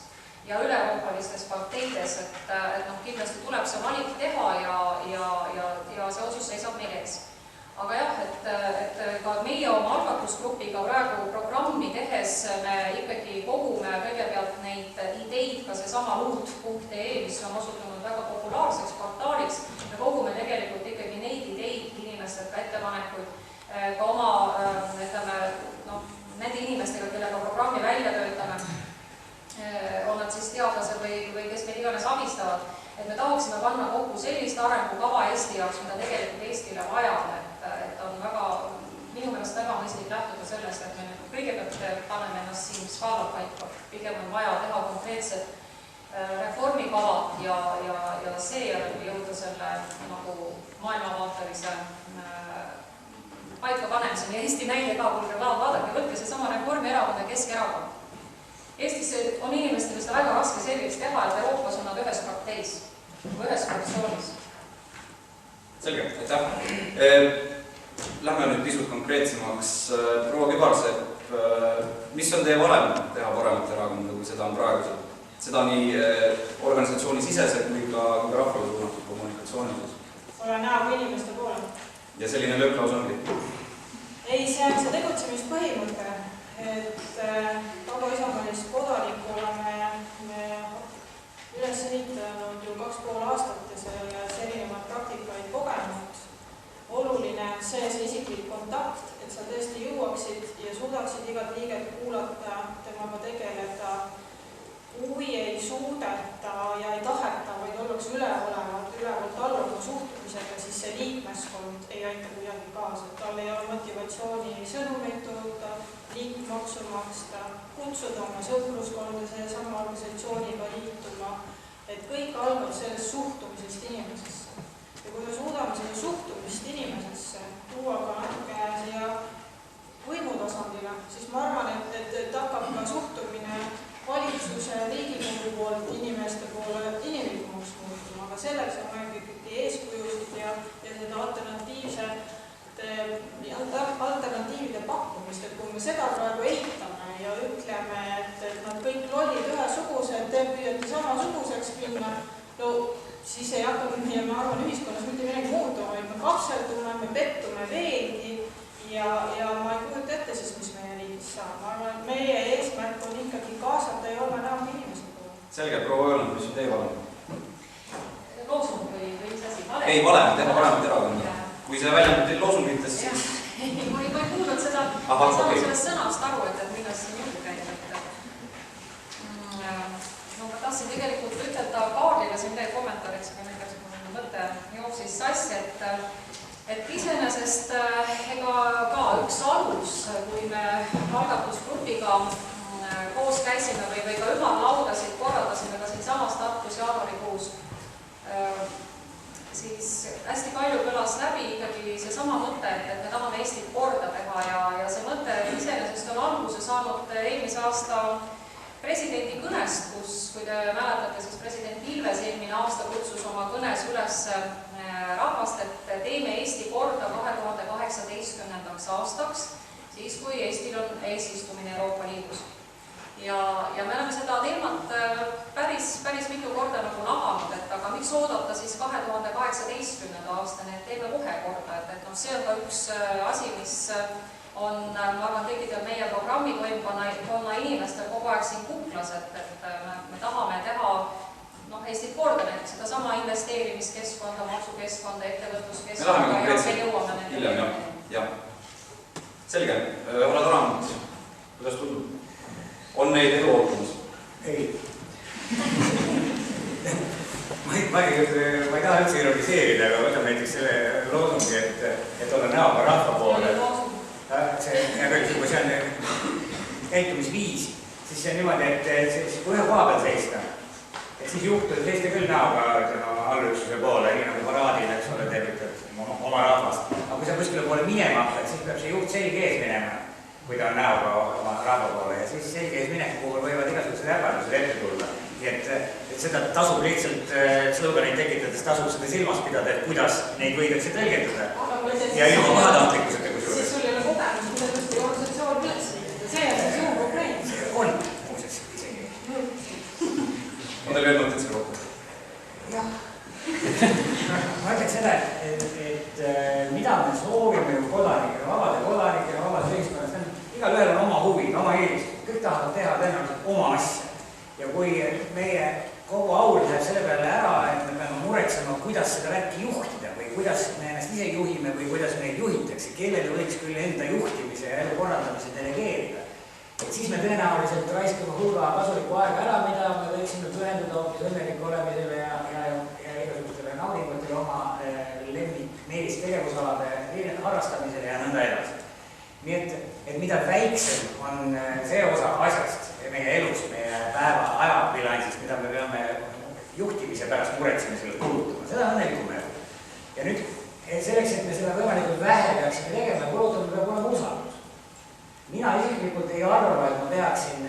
ja üle-euroopalistes parteides, et kindlasti tuleb see valik teha ja see otsus seisab meil ees. Aga jah, et ka meie oma algatusgrupiga praegu programmi tehes me ikkagi kogume kõigepealt neid ideid, ka seesama uut.ee, mis on osutunud väga populaarseks portaaliks, me kogume tegelikult ikkagi neid ideid inimestelt, ka ettepanekuid, ka oma, nende inimestega, kellega programmi välja töötame, on nad siis teadlased või kes meil iganes abistavad, et me tahaksime panna kokku sellist arengukava Eesti jaoks, mida tegelikult Eestile vaja on, et on väga, minu meelest väga mõistlik lähtuda sellest, et me kõigepealt paneme ennast siin skaalad paika, pigem on vaja teha konkreetsed reformikavad ja seejärel jõuda selle nagu maailmavaatelise paika panemiseni. Eesti näide ka, kuulge, vaadake, võtke seesama Reformierakond ja Keskerakond. Eestis on inimestele seda väga raske selgeks teha, et Euroopas on nad ühes parteis või ühes fraktsioonis. Selge, aitäh. Lähme nüüd pisut konkreetsemaks. Proua Kübarsepp, mis on teie valem teha paremat erakonda, kui seda on praegusel? Seda nii organisatsiooni siseselt kui ka rahvale suunatud kommunikatsioonides? Ole näoga inimeste poole. Ja selline lööklaus ongi? Ei, see on see tegutsemispõhimõte, et tagaisamalist kodanikku oleme üles ehitanud ju 2,5 aastat ja selles erinevaid praktikaid kogenud. Oluline on see isiklik kontakt, et sa tõesti jõuaksid ja suudaksid igat liiget kuulata, temaga tegeleda. Kui ei suudeta ja ei taheta, vaid ollakse ülevalt alluma suhtumisega, siis see liikmeskond ei aita kuidagi kaasa. Tal ei ole motivatsiooni sõnumeid toota, liikmaksu maksta, kutsuda oma sõpruskonda sellesama organisatsiooniga liituma, et kõik algab sellest suhtumisest inimesesse. Ja kui me suudame seda suhtumist inimesesse tuua ka natuke siia võimutasandile, siis ma arvan, et hakkab ka suhtumine valitsuse Riigikogu poolt inimeste poole inimlikumaks muutuma, aga selleks on vaja ikkagi eeskujusid ja seda alternatiivide pakkumist, et kui me seda praegu eitame ja ütleme, et nad kõik lollid ühesugused, te püüate samasuguseks minna, no siis ei hakka, ja ma arvan, ühiskonnas mitte midagi muutuma, vaid me kapseldume, me pettume veelgi ja ma ei kujuta ette siis, mis meie riigis saab. Ma arvan, et meie eesmärk on ikkagi kaasata ja olla näoga inimese poole. Selge, proua öelnud, mis on teie valem? Loosung või mis asi? Ei, valem, teha paremat erakonda. Kui see väljendab teil loosungites, siis... Ma ei kuulnud seda, ma ei saanud sellest sõnast aru, et millest see juurde käib. Ma tahtsin tegelikult ütelda Kaarlile siin teie kommentaariks, aga nüüd mõte jooksis sassi, et iseenesest ega ka üks alus, kui me algatusgrupiga koos käisime või ka ümarlaudasid korraldasime ka siinsamas Tartus jaanuarikuus, siis hästi palju kõlas läbi ikkagi seesama mõte, et me tahame Eestit korda teha ja see mõte iseenesest on alguse saanud eelmise aasta presidendi kõnest, kus, kui te mäletate, siis president Ilves eelmine aasta kutsus oma kõnes üles rahvast, et teeme Eesti korda 2018. aastaks, siis kui Eestil on eesistumine Euroopa Liidus. Ja me oleme seda teemat päris mitu korda nagu nahanud, et aga miks oodata siis 2018. aastani, et teeme kohe korda, et see on ka üks asi, mis on, ma arvan, kõikidel meie programmi toimkonna inimestel kogu aeg siin kuklas, et me tahame teha Eestit korda näiteks sedasama investeerimiskeskkonda, maksukeskkonda, ettevõtluskeskkonda ja me jõuame nende. Jah. Selge. Ole Tarand, kuidas tundub? On neid edu ootamas? Ei. Ma ei taha üldse ironiseerida, aga võtame näiteks selle loosungi, et olla näoga rahva poole. Kui see on käitumisviis, siis see on niimoodi, et kui ühe koha peal seista, et siis juhtub seista küll näoga allüksuse poole, nii nagu paraadil, eks ole, tervitad oma rahvast. Aga kui sa kuskile poole minema hakkad, siis peab see juht selge ees minema, kui ta on näoga oma rahva poole ja siis selge ees mineku puhul võivad igasugused ärbardused ette tulla. Nii et seda tasub lihtsalt sloganeid tekitades tasub seda silmas pidada, et kuidas neid võidakse tõlgendada. Ja ilma pahatahtlikkuseta, kui siis sul ei ole võiks küll enda juhtimise ja elu korraldamise delegeerida. Et siis me tõenäoliselt raiskame hulga kasulikku aega ära, mida me võiksime pühenduda hoopis õnnelik olemisele ja igasugustele naudingutele oma lemmik tegevusalade harrastamisele ja nõnda edasi. Nii et mida väiksem on see osa asjast meie elus, meie päeva ajabilansist, mida me peame juhtimise pärast muretsemisele kulutama, seda on õnnelikum elu. Ja nüüd selleks, et me seda võimalikult vähe peaksime tegema ja kulutama, peab olema usaldus. Mina isiklikult ei arva, et ma peaksin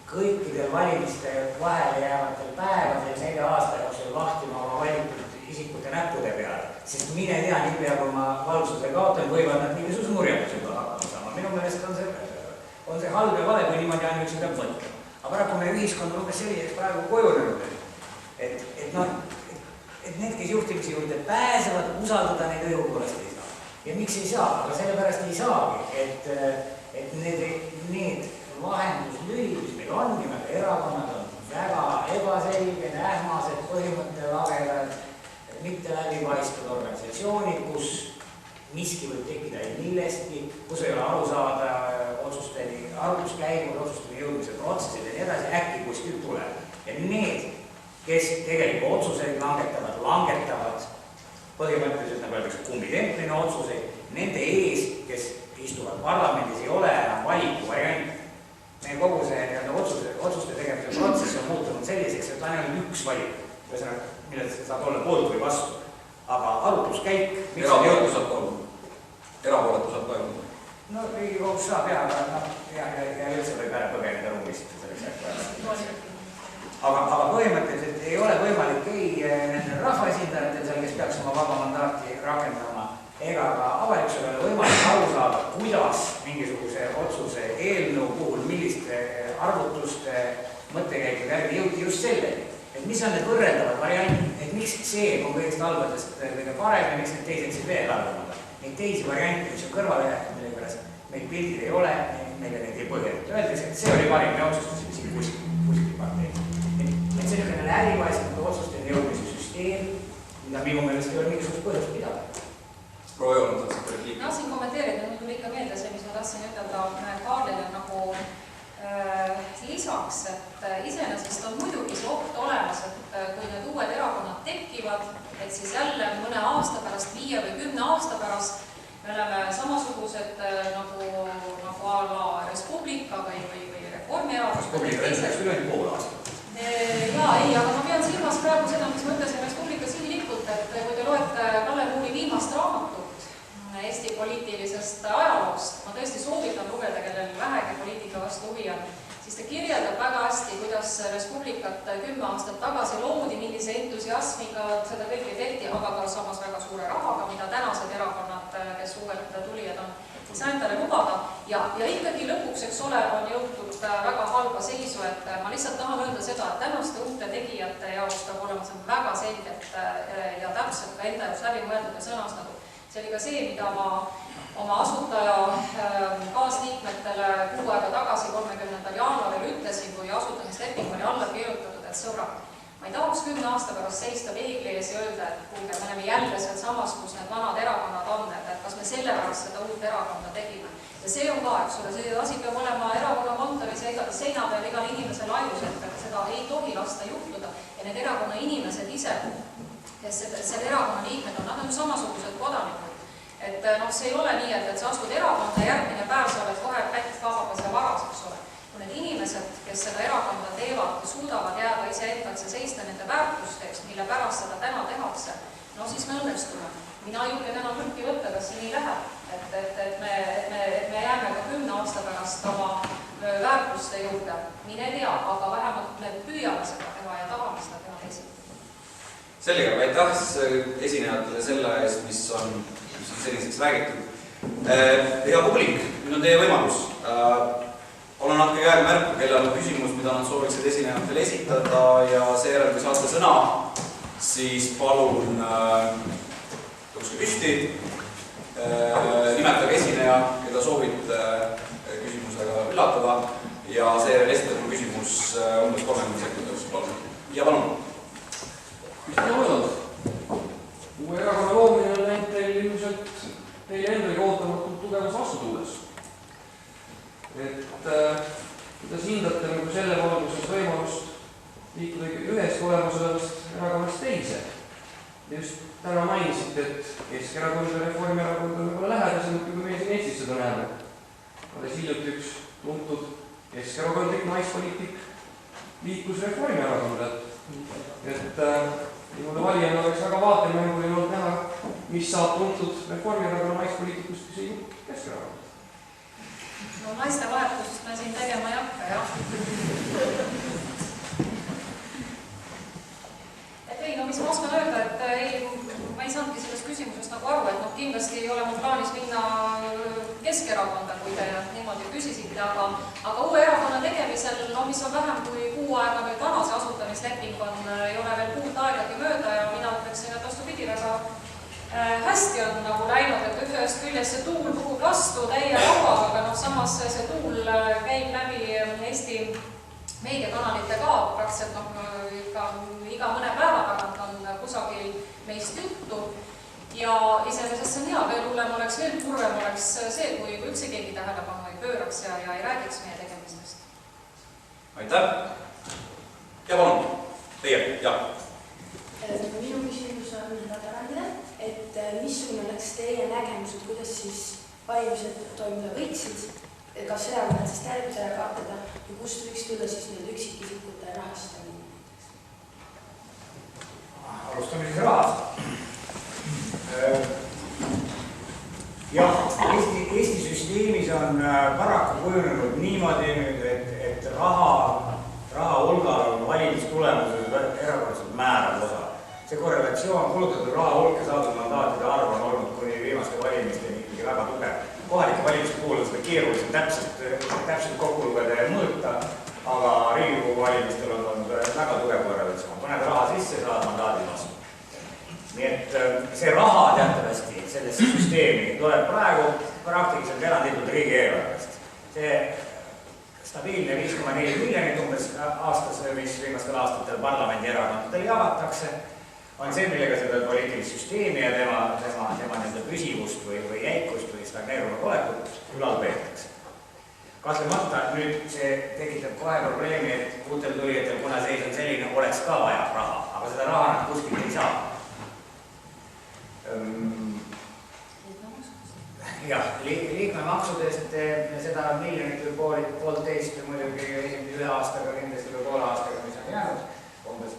kõikidel valimiste vahele jäävatel päevadel 4 aasta jooksul vahtima oma valitud isikute näppude peale, sest mine tea, niipea kui ma valvsuse kaotan, võivad nad mingisuguse murjatusega hakkama saama. Minu meelest on see halb ja vale, kui niimoodi ainuüksi peab mõtlema. Aga paraku meie ühiskond on umbes selliseks praegu kujunenud, et need, kes juhtimise juurde pääsevad, usaldada neid õigupoolest ei saa. Ja miks ei saa? Aga sellepärast ei saagi, et need vahenduslülid, mis meil on, nimelt erakonnad on väga ebaselge, nähmased, põhimõttelagedad, mitte läbipaistvad organisatsioonid, kus miski võib tekkida millestki, kus ei ole aru saada otsusteni, arvutuskäigud, otsusteni jõudmise protsessid ja nii edasi, äkki kuskilt tuleb. Ja need, kes tegelikult otsuseid langetavad põhimõtteliselt, nagu öeldakse, kummitemplina otsuseid, nende ees, kes istuvad parlamendis, ei ole enam valikuvariant. Meie kogu see otsuste tegemise protsess on muutunud selliseks, et ainult üks valik, millest saab olla poolt või vastu. Aga arutluskäik... Erapooletu saab toimuda. No Riigikogus saab ja üldse võib ära põgeneda ruumist selleks äkki. Aga põhimõtteliselt ei ole võimalik ei nendel rahvaesindajatel seal, kes peaks oma vaba mandaati rakendama, ega ka avalikkusel ole võimalik aru saada, kuidas mingisuguse otsuse eelnõu puhul, milliste arvutuste mõttekäikud järgi jõuti just selleni. Et mis on need võrreldavad variandid, et miks see on kõigest halbadest kõige parem ja miks need teised siis veel halvemad. Neid teisi variante, mis on kõrvale jäetud, mille pärast meil pildid ei ole, meile neid ei põhjendada. Öeldes, et see oli parim, me otsustasime siin kuskil partei. Et see on läbipaistmatu otsusteni jõudmise süsteem, mida minu meelest ei ole mingisugust põhjust pidada. Proua Joonat on seda repliiki. Ma tahtsin kommenteerida, mul tuli ikka meelde see, mis ma tahtsin ütelda Kaarlile nagu lisaks, et iseenesest on muidugi see oht olemas, et kui need uued erakonnad tekivad, et siis jälle mõne aasta pärast, 5 või 10 aasta pärast me oleme samasugused nagu a la Respublika või Reformierakond. Respublika näiteks üle pool aastat. Jaa, ei, aga ma pean silmas praegu seda, mis ma ütlesin Respublika sihilikult, et kui te loete Kalle Muuli viimast raamatut Eesti poliitilisest ajaloost, ma tõesti soovitan lugeda, kellel vähegi poliitika vastu huvi on, siis ta kirjeldab väga hästi, kuidas Respublikat 10 aastat tagasi loodi, millise entusiasmiga seda kõike tehti, aga ka samas väga suure rahaga, mida tänased erakonnad, kes uued tulijad on, ei saa endale lubada. Ja ikkagi lõpuks, eks ole, on jõutud väga halba seisu, et ma lihtsalt tahan öelda seda, et tänaste uute tegijate jaoks peab olema see väga selgelt ja täpselt ka enda jaoks läbi mõeldud ja sõnastatud. See oli ka see, mida ma oma asutaja kaasliikmetele 6 aega tagasi 30. jaanuaril ütlesin, kui asutamisleping oli alla kirjutatud, et sõbrad, ma ei tahaks 10 aasta pärast seista peegli ees ja öelda, et kuulge, me oleme jälle seal samas, kus need vanad erakonnad on, et kas me selle pärast seda uut erakonda tegime. Ja see on ka, eks ole, see asi peab olema erakonna kontoris ja seina peal igal inimesel ajus, et seda ei tohi lasta juhtuda. Ja need erakonna inimesed ise, kes selle erakonna liikmed on, nad on samasugused kodanikud. Et see ei ole nii, et sa astud erakonda ja järgmine päev sa oled kohe pätt kaabakas ja varas, eks ole. Kui need inimesed, kes seda erakonda teevad, suudavad jääda iseendaks ja seista nende väärtusteks, mille pärast seda täna tehakse, siis me õnnestume. Mina julge täna mõnki võtta, kas see nii läheb, et me jääme ka 10 aasta pärast oma väärtuste juurde. Mine tea, aga vähemalt me püüame seda teha ja tahame seda teha teised. Sellega, aitäh esinejatele selle eest, mis on selliseks räägitud. Hea publik, nüüd on teie võimalus. Olen andke käega märku, kellel on küsimus, mida nad sooviksid esinejatele esitada ja seejärel, kui saate sõna, siis palun tõuske püsti, nimetage esineja, keda soovite küsimusega üllatada ja seejärel esitada küsimus umbes 30 sekundit, palun. Ja palun. Mis te mõelnud? Uue erakonna loomine on läinud teil ilmselt teile endalgi ootamatult tugevas kuidas hindate nagu selle valguses võimalust liikuda ühest olemasolevast erakonnast teise? Just täna mainisite, et Keskerakond ja Reformierakond on võib-olla lähedasemad, kui meie siin Eestis seda näeme. Alles hiljuti üks tuntud keskerakondlik naispoliitik liikus Reformierakonda. Et niimoodi valijana oleks väga vaatemänguline olnud näha, mis saab tuntud Reformierakonna naispoliitikust kui siin Keskerakond. No naiste vahetust me siin tegema ei hakka, jah. Ei, no mis ma oskan öelda, et ma ei saanudki sellest küsimusest nagu aru, et kindlasti ei ole mul plaanis minna Keskerakonda, kui te niimoodi küsisite, aga uue erakonna tegemisel, mis on vähem kui kuu aega nüüd vana, see asutamisleping ei ole veel kuud aegagi mööda ja mina ütleksin, et vastupidi, väga hästi on nagu läinud, et ühest küljest see tuul puhub vastu täie lauaga, aga samas see tuul käib läbi Eesti meediakanalite ka praktiliselt iga mõne päeva tagant on kusagil meist juttu ja iseenesest see on hea, veel hullem oleks, veel kurvem oleks see, kui üldse keegi tähelepanu ei pööraks ja ei räägiks meie tegemistest. Aitäh! Ja palun, teie, jah. Minu küsimus on Tatarandile, et missugune oleks teie nägemus, et kuidas siis valimised toimuda võiksid, kas erakonnad siis tärvida ja kaotada ja kust võiks tulla siis need üksikisikute rahastamine? Alustame siis rahast. Jah, Eesti süsteemis on paraku kujunenud niimoodi, et raha hulgal on valimistulemuses erakordselt määrav osa. See korrelatsioon kulutatud raha hulk ja saadud mandaatide arv on olnud kuni viimaste valimisteni ikkagi väga tugev. Kohalike valimiste puhul on seda keerulisem täpselt kokku lugeda ja mõõta, aga Riigikogu valimistel on olnud väga tugev korrelatsioon. Paned raha sisse, saad mandaadid vastu. Nii et see raha teatavasti sellesse süsteemi tuleb praegu praktiliselt eranditult riigieelarvest. See stabiilne 5,4 miljonit umbes aastas, mis viimastel aastatel parlamendi erakondadele jagatakse, on see, millega seda poliitilist süsteemi ja tema püsivust või jäikust või stagneerunud olekut ülal peetakse. Kahtlemata nüüd see tekitab kohe probleemi, et uutel tulijatel, kuna seis on selline, oleks ka vaja raha, aga seda raha nad kuskilt ei saa. Jah, liikmemaksudest seda miljonit või poolteist muidugi ühe aastaga, kindlasti või poole aastaga, mis on jäänud, umbes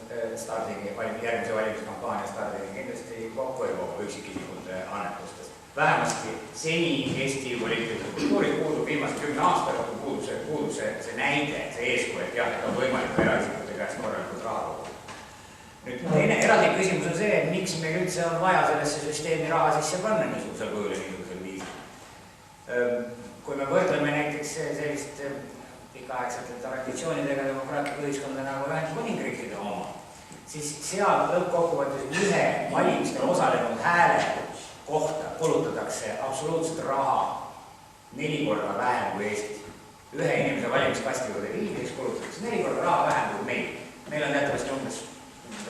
järgmise valimiskampaania stardigi kindlasti kokku ei kogu üksikisikute annetustest. Vähemasti seni Eesti poliitilise kultuuris puudub viimast 10 aastaga, puudub see näide, see eeskuju, et jah, et on võimalik eraisikute käest korralikult raha koguda. Nüüd teine eraldi küsimus on see, et miks meil üldse on vaja sellesse süsteemi raha sisse panna niisugusel kujul ja niisugusel viisil. Kui me võrdleme näiteks sellist pikaaegsete traditsioonidega demokraatliku ühiskonda nagu Ühendkuningriikide oma, siis seal lõppkokkuvõttes ühe valimistel osalenud hääle kohta kulutatakse absoluutselt raha 4 korda vähem kui Eestis. Ühe inimese valimiskasti juurde viimiseks kulutatakse 4 korda raha vähem kui meil. Meil on teatavasti umbes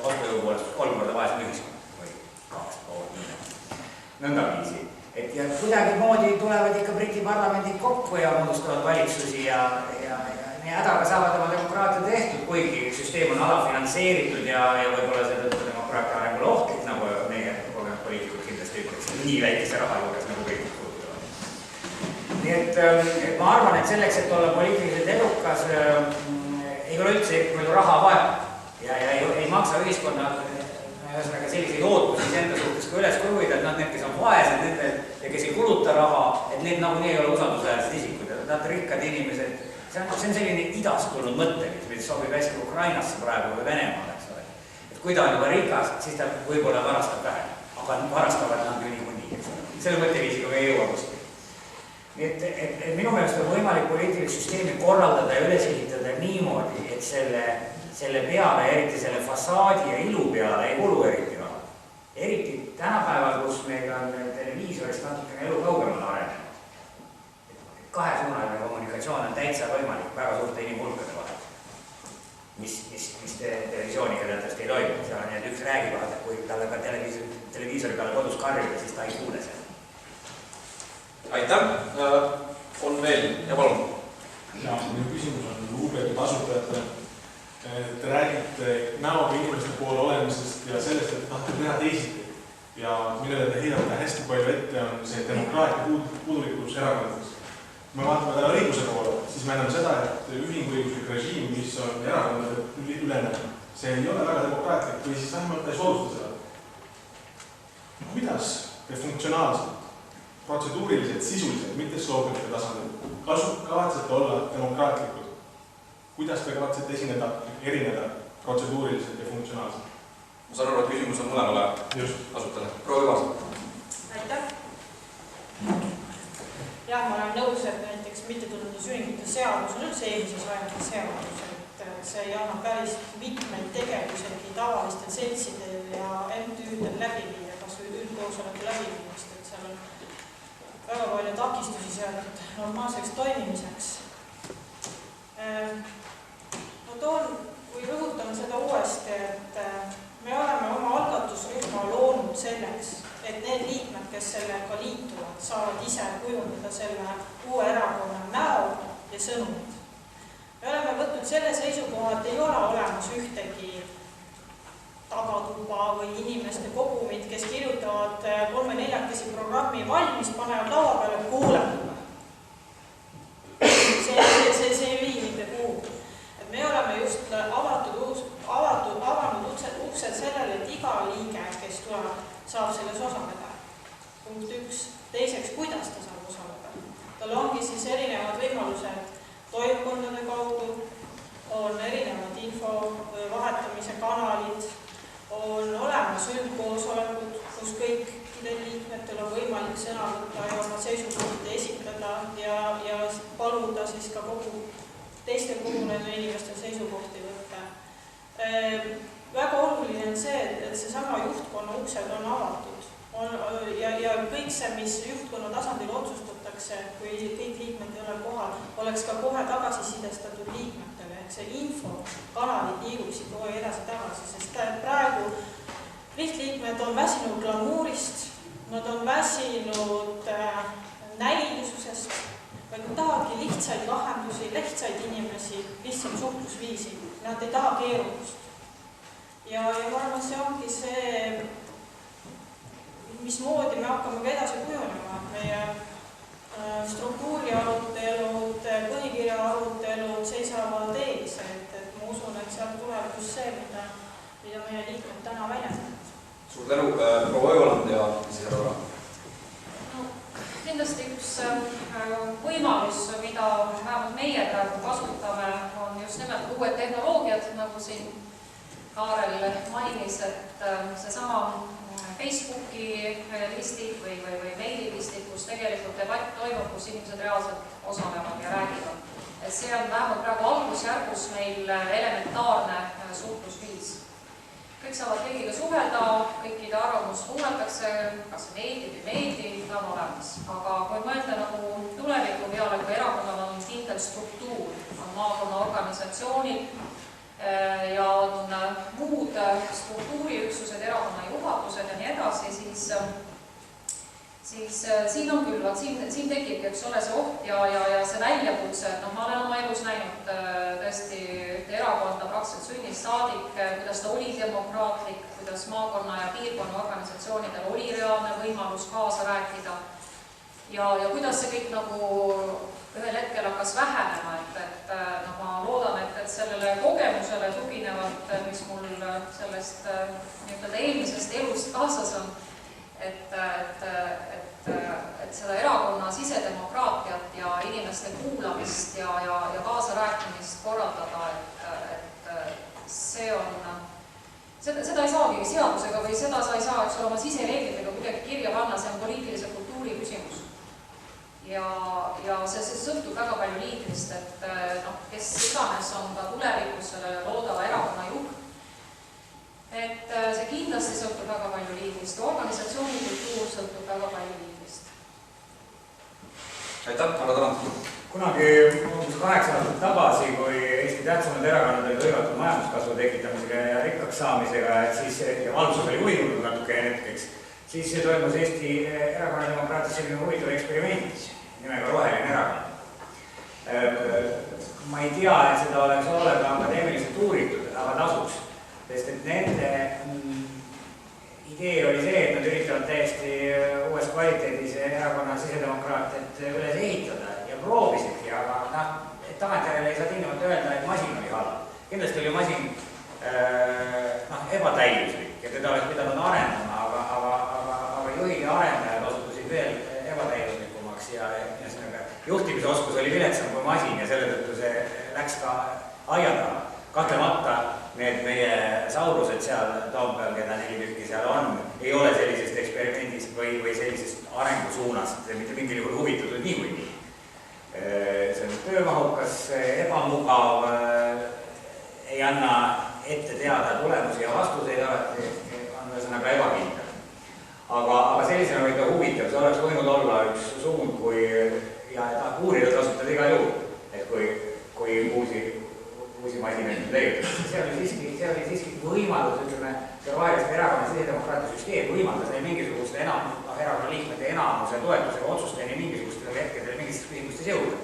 ostujõu poolest 3 korda vaesem ühiskond või 2,5 nõnda viisi. Ja kuidagimoodi tulevad ikka Briti parlamendid kokku ja moodustavad valitsusi ja hädaga saavad oma demokraatia tehtud, kuigi süsteem on alafinantseeritud ja võib-olla seetõttu demokraatia arengule ohtlik, nagu meie kogenud poliitikud kindlasti ütleks, nii väikese raha juures nagu kõik kulutavad. Nii et ma arvan, et selleks, et olla poliitiliselt edukas, ei ole üldse palju raha vaja. Ja ei maksa ühiskonna selliseid ootusi enda suhtes ka üles kruida, et need, kes on vaesed ja kes ei kuluta raha, et need nagunii ei ole usaldusväärsed isikud, nad rikkad inimesed. See on selline idast tulnud mõttelis, mis sobib hästi Ukrainasse praegu või Venemaale, eks ole. Et kui ta on juba rikas, siis ta võib-olla varastab vähem, aga varastavad nad ju niikuinii, eks ole. Selle mõtteviisiga me ei jõua kuskil. Nii et minu meelest on võimalik poliitilist süsteemi korraldada ja üles ehitada niimoodi, et selle peale, eriti selle fassaadi ja ilu peale ei kulu eriti raha. Eriti tänapäeval, kus meil on televiisorist natukene elu kaugemale arenenud. Kahesuunaline kommunikatsioon on täitsa võimalik väga suurte inimhulkade vahel, mis televisiooniga teatavasti ei toimu. Seal on üks räägib, et kui talle ka televiisori peale kodus karjuda, siis ta ei kuule seda. Aitäh! On veel ja palun. Ja, minu küsimus on lugupeetud asutajatele. Te räägite näoga inimeste poole olemisest ja sellest, et tahate näha teisiti. Ja millele te heidate hästi palju ette on see demokraatia puudulikkus erakondades. Kui me vaatame täna õiguse poole, siis me näeme seda, et ühinguõiguslik režiim, mis on erakondade ülene, see ei ole väga demokraatlik või siis vähemalt ei soodusta seda. Kuidas te funktsionaalselt, protseduuriliselt, sisuliselt, mitte sloganite tasandil, kavatsete olla demokraatlikud? Kuidas te kavatsete erineda protseduuriliselt ja funktsionaalselt? Ma saan aru, et küsimus on mõlemale asutajale. Proua Üvas. Aitäh. Jah, ma olen nõus, et näiteks mittetulundusühingute seadus on üldse eelmise sajandi seadus, et see ei anna päris mitmeid tegevusegi tavalistel seltsidel ja MTÜ-del läbi viia, kas või üldkoosoleku läbiviimist, et seal on väga palju takistusi seatud normaalseks toimimiseks. Ma toon või rõhutan seda uuesti, et me oleme oma algatusrühma loonud selleks, et need liikmed, kes sellega liituvad, saavad ise kujundada selle uue erakonna näo ja sõnumid. Me oleme võtnud selle seisukoha, et ei ole olemas ühtegi tagatuba või inimeste kogumid, kes kirjutavad 3-4 programmi valmis, panevad laua peale kuuletume. See ei vii mitte kuhugi. Me oleme just avanud uksed sellele, et iga liige, kes tuleb, saab selles osaleda. Punkt 1. Teiseks, kuidas ta saab osaleda? Tal ongi siis erinevad võimalused toimkondade kaudu, on erinevad info vahetamise kanalid, on olemas üldkoosolekud, kus kõikidel liikmetel on võimalik sõna võtta ja oma seisukohti esitada ja paluda siis ka teiste kogunenud inimestel seisukohti võtta. Väga oluline on see, et seesama juhtkonna uksed on avatud ja kõik see, mis juhtkonna tasandil otsustatakse, kui kõik liikmed ei ole kohal, oleks ka kohe tagasisidestatud liikmetele, et see info kanalid liiguksid kohe edasi-tagasi, sest praegu lihtliikmed on väsinud glamuurist, nad on väsinud näilisusest, vaid nad tahagi lihtsaid lahendusi, lihtsaid inimesi, lihtsalt suhtlusviisi. Nad ei taha keerulust. Ja ma arvan, see ongi see, mismoodi me hakkame ka edasi kujunema. Meie struktuuri arutelud, põhikirja arutelud seisavad ees, et ma usun, et sealt tuleb just see, mida meie liikmed täna väljendavad. Suur tänu, proua Ööland ja siis härra. Kindlasti üks võimalus, mida vähemalt meie praegu kasutame, on just nimelt uued tehnoloogiad, nagu siin Kaarel mainis, et seesama Facebooki listid või meililistid, kus tegelikult debatt toimub, kus inimesed reaalselt osalevad ja räägivad. Et see on vähemalt praegu algusjärgus meil elementaarne suhtlusviis. Kõik saavad kõigiga suhelda, kõikide arvamust kuulatakse, kas meeldib või meeldib, ta on olemas. Aga kui mõelda nagu tuleviku peale, kui erakonnal on kindel struktuur, on maakonna organisatsioonid ja on muud struktuuriüksused, erakonna juhatused ja nii edasi, siis siin on küll, siin tekibki, eks ole, see oht ja see väljakutse, et ma olen oma elus näinud tõesti erakonda praktiliselt sünnist saadik, kuidas ta oli demokraatlik, kuidas maakonna ja piirkonna organisatsioonidel oli reaalne võimalus kaasa rääkida ja kuidas see kõik nagu ühel hetkel hakkas vähenema, et ma loodan, et sellele kogemusele tuginevalt, mis mul sellest eelmisest elust kaasas on, et seda erakonna sisedemokraatiat ja inimeste kuulamist ja kaasarääkimist korraldada, et see on, seda ei saagi seadusega või seda sa ei saa, eks ole, oma sisereeglitega kuidagi kirja panna, see on poliitilise kultuuri küsimus. Ja see sõltub väga palju liidrist, et kes iganes on ka tulevikus selle loodava erakonna juht, et see kindlasti sõltub väga palju liidrist, organisatsiooni kultuur sõltub väga palju liidrist. Aitäh, härra Tarand. Kunagi umbes 8 aastat tagasi, kui Eesti tähtsamad erakonnad hõivatud majanduskasvu tekitamisega ja rikkaks saamisega, et siis ja valitsus oli uinunud natuke hetkeks, siis toimus Eesti erakonna demokraatis selline huvitav eksperiment nimega Roheline erakond. hea, et seda oleks hoolega akadeemiliselt uuritud, aga tasuks. Sest et nende idee oli see, et nad üritavad täiesti uues kvaliteedis erakonna sisedemokraatiat üles ehitada ja proovisidki, aga tagantjärele ei saa tingimata öelda, et masin oli halb. Kindlasti oli masin ebatäiuslik ja teda oleks pidanud arendama, aga juhid ja arendajad osutusid veel ebatäiuslikumaks ja juhtimisoskus oli viletsam kui masin ja selle tõttu see läks ka aia taha. Kahtlemata need meie saurused seal Toompeal, keda 4 tükki seal on, ei ole sellisest eksperimendist või sellisest arengusuunast mitte mingil juhul huvitatud niikuinii. See on töömahukas, ebamugav, ei anna ette teada tulemusi ja vastuseid alati, on ühesõnaga ebakindel. Aga sellisena või ka huvitav, see oleks võinud olla üks suund, ja uurida tasutada igal juhul, et kui uusi masinaid leiutakse. See oli siiski võimalus, ütleme, roheliste erakonna sisedemokraatia süsteem võimaldas neil mingisuguste erakonna liikmete enamuse toetusega otsusteni mingisugustel hetkedel mingisugustes küsimustes jõuda,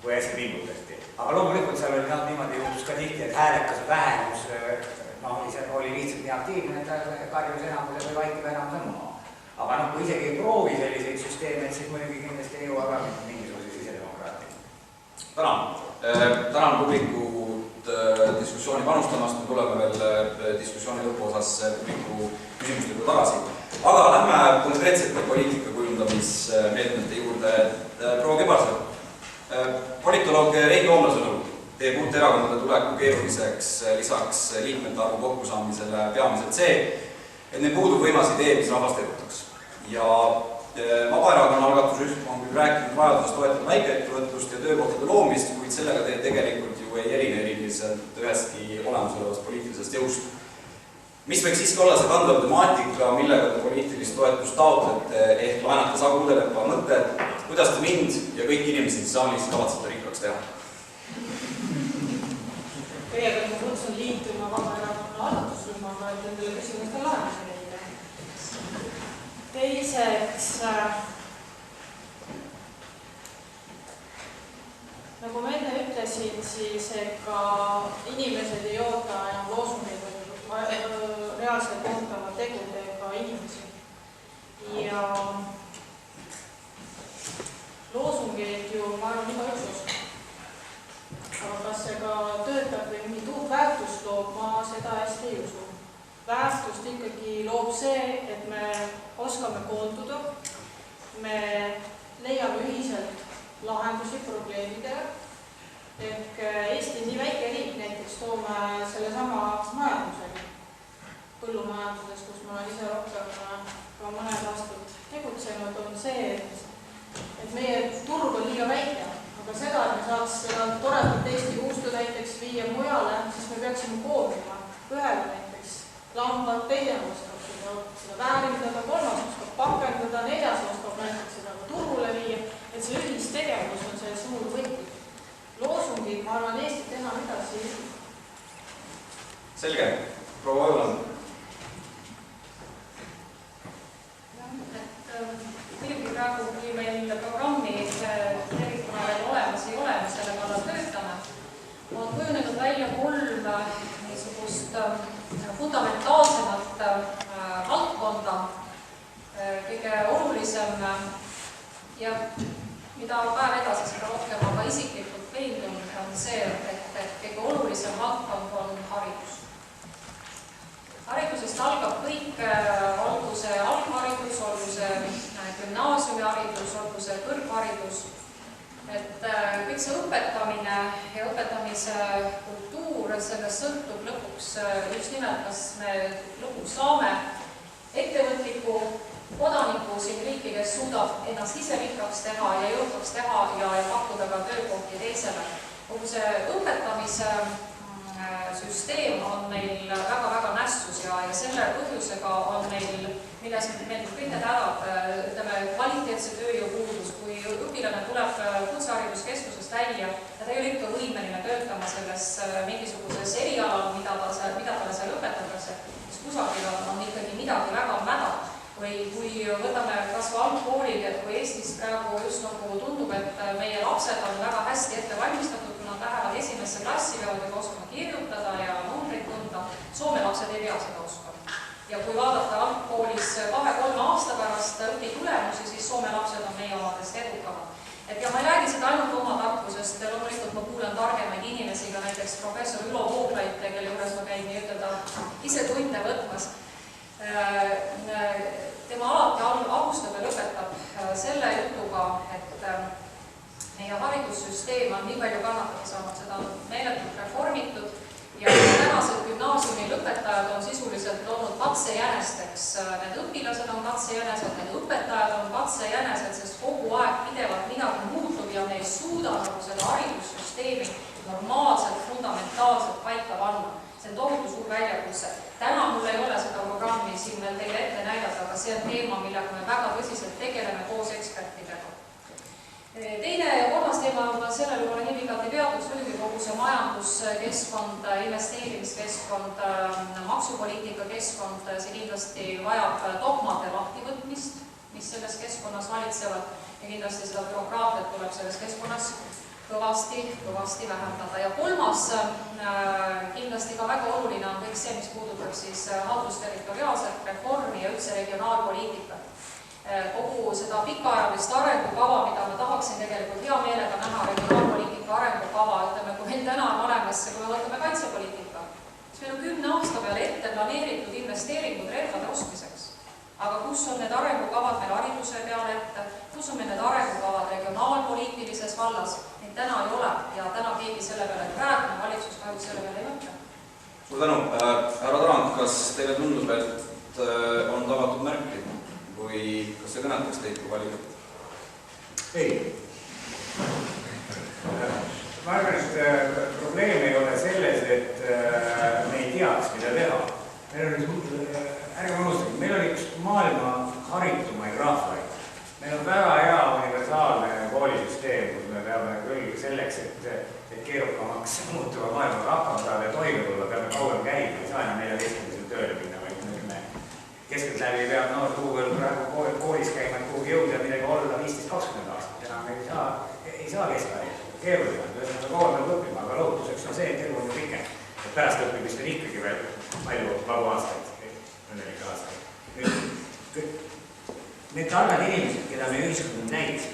kui hästi pingutati. Aga loomulikult seal oli niimoodi juhtus ka tihti, et häälekas vähemus oli lihtsalt nii aktiivne, et karjus enamuse või vaikiva enamuse maha. Aga kui isegi ei proovi selliseid süsteeme, siis muidugi kindlasti ei jõua ka mingisuguse sisedemokraatia. Tänan publikut diskussiooni panustamast, me tuleme veel diskussiooni lõpuosas publiku küsimustega tagasi. Aga lähme konkreetsete poliitika kujundamismeetmete juurde. Proua Kübarsepp, politoloog Rein Loomla sõnul teeb uute erakondade tuleku keeruliseks lisaks liikmete arvu kokkusaamisele peamiselt see, et neil puudub võimas idee, mis rahvast edutaks. Ja Vabaerakonna algatusrühm on küll rääkinud vajadusest toetada väikeettevõtlust ja töökohtade loomist, kuid sellega te tegelikult ju ei eriliselt ühestki olemasolevast poliitilisest jõust. Mis võiks siiski olla see kandav temaatika, millega te poliitilist toetust taotlete ehk laenata Sagu Udelepa mõtte, kuidas te mind ja kõik inimesed saalis kavatsete rikkaks teha? Kõigepealt ma kutsun liituma Vabaerakonna algatusrühmaga, et nendele küsimuste lahendusi leida. Teiseks, nagu ma enne ütlesin, siis ega inimesed ei oota enam loosungeid, reaalselt ootavad tegudega inimesi. Ja loosungeid ju, ma arvan, iga üks oskab. Aga kas see ka töötab või mingit uut väärtust loob, ma seda hästi ei usu. Väärtust ikkagi loob see, et me oskame koonduda, me leiame ühiselt lahendusi probleemidele, ehk Eesti on nii väike riik, näiteks toome selle sama majandusega, põllumajanduses, kus ma olen ise rohkem ka mõned aastad tegutsenud, on see, et meie turg on liiga väike, aga seda, et me saaks seda toredat Eesti juustu näiteks viia mujale, siis me peaksime koomima ühele näiteks lambad, teine oskab seda väärindada, kolmas oskab pakendada, neljas oskab näiteks seda turule viia, et see ühistegevus on see suur võti. Loosungid, ma arvan, Eestit enam edasi ei. Selge. Proua Ojuland. Muidugi praegu, kui meil programmi tervikuna veel olemas ei ole, me selle kallal töötame, on kujunenud välja 3 niisugust fundamentaalsemat valdkonda. Kõige olulisem ja mida päev edasi seda rohkem aga isiklikult veendunud on see, et kõige olulisem valdkond on haridus. Haridusest algab kõik, olgu see algharidus, olgu see gümnaasiumiharidus, olgu see kõrgharidus. Et kõik see õpetamine ja õpetamise kultuur, sellest sõltub lõpuks just nimelt, kas me lõpuks saame ettevõtliku kodaniku siin riiki, kes suudab ennast ise rikkaks teha ja jõukaks teha ja pakkuda ka töökohti teisele. Kogu see õpetamise süsteem on meil väga-väga nästus ja selle põhjusega on meil, milles meil kõige tänab, ütleme, kvaliteetse tööjõupuudus, kui õpilane tuleb kutsehariduskeskusest välja ja ta ei ole ikka võimeline töötama selles mingisuguses erialal, mida talle seal õpetatakse, siis kusagil on ikkagi midagi väga mäda. Või kui võtame kas või algkoolid, et kui Eestis praegu just nagu tundub, tundub, et meie lapsed on väga hästi ette valmistatud, kui nad lähevad esimesse klassi, peavad juba oskama kirjutada ja numbreid tunda. Soome lapsed ei pea seda oskama. Ja kui vaadata algkoolis 2-3 aasta pärast õpitulemusi, siis Soome lapsed on meie omadest edukamad. Ja ma ei räägi seda ainult oma tarkusest, loomulikult ma kuulen targemaid inimesi, ka näiteks professor Ülo Vooglaid, kelle juures ma käin nii-ütelda ise tunde võtmas. Tema alati alustab ja lõpetab selle jutuga, et meie haridussüsteem on nii palju kannatada saanud, seda on meeletult reformitud ja tänased gümnaasiumi lõpetajad on sisuliselt olnud katsejänesteks. Need õpilased on katsejänesed, need õpetajad on katsejänesed, sest kogu aeg pidevalt midagi muutub ja me ei suuda seda haridussüsteemi normaalselt, fundamentaalselt paika panna. See on tohutu suur väljakutse. Täna mul ei ole seda programmi siin veel teile ette näidata, aga see on teema, millega me väga tõsiselt tegeleme koos ekspertidega. Teine ja kolmas teema, ma sellel juba nii pikalt ei peatuks, muidugi kogu see majanduskeskkond, investeerimiskeskkond, maksupoliitika keskkond, see kindlasti vajab dogmade lahtivõtmist, mis selles keskkonnas valitsevad ja kindlasti seda bürokraatiat tuleb selles keskkonnas kõvasti vähendada. Ja kolmas kindlasti ka väga oluline on kõik see, mis puudutab siis haldusterritoriaalset reformi ja üldse regionaalpoliitikat. Kogu seda pikaajalist arengukava, mida ma tahaksin tegelikult hea meelega näha, regionaalpoliitika arengukava, ütleme, kui meil täna on olemas, kui me võtame kaitsepoliitika, siis meil on 10 aasta peale ette planeeritud investeeringud relvade ostmiseks. Aga kus on need arengukavad meil hariduse peale ette, kus on meil need arengukavad regionaalpoliitilises vallas, neid täna ei ole ja täna keegi selle peale, praegune valitsus kahjuks selle peale ei mõtle. Suur tänu. Härra Tarand, kas teile tundub, et on tagatud märki või kas see kõnetaks teid kui valijat? Ei. Ma arvan, et probleem ei ole selles, et me ei teaks, mida teha. Ärge unustage, meil on üks maailma haritumaid rahvaid. Meil on väga hea universaalne koolisüsteem, kus me peame küll selleks, et keerukamaks muutuva maailmaga hakkama saada ja toime tulla, peame kauem käima, ei saa enam 14 tööle minna, vaid keskelt läbi peab noor tuugel praegu koolis käima, et kuhugi jõuda midagi olla 15-20 aastat. Enam ei saa keskaja, keeruline, ühesõnaga kauem peab õppima, aga lootuseks on see, et elu on ju pikem. Et pärast õppimist on ikkagi veel palju vabu aastaid, õnnelikke aastaid. Need targad inimesed, keda me ühiskond näis,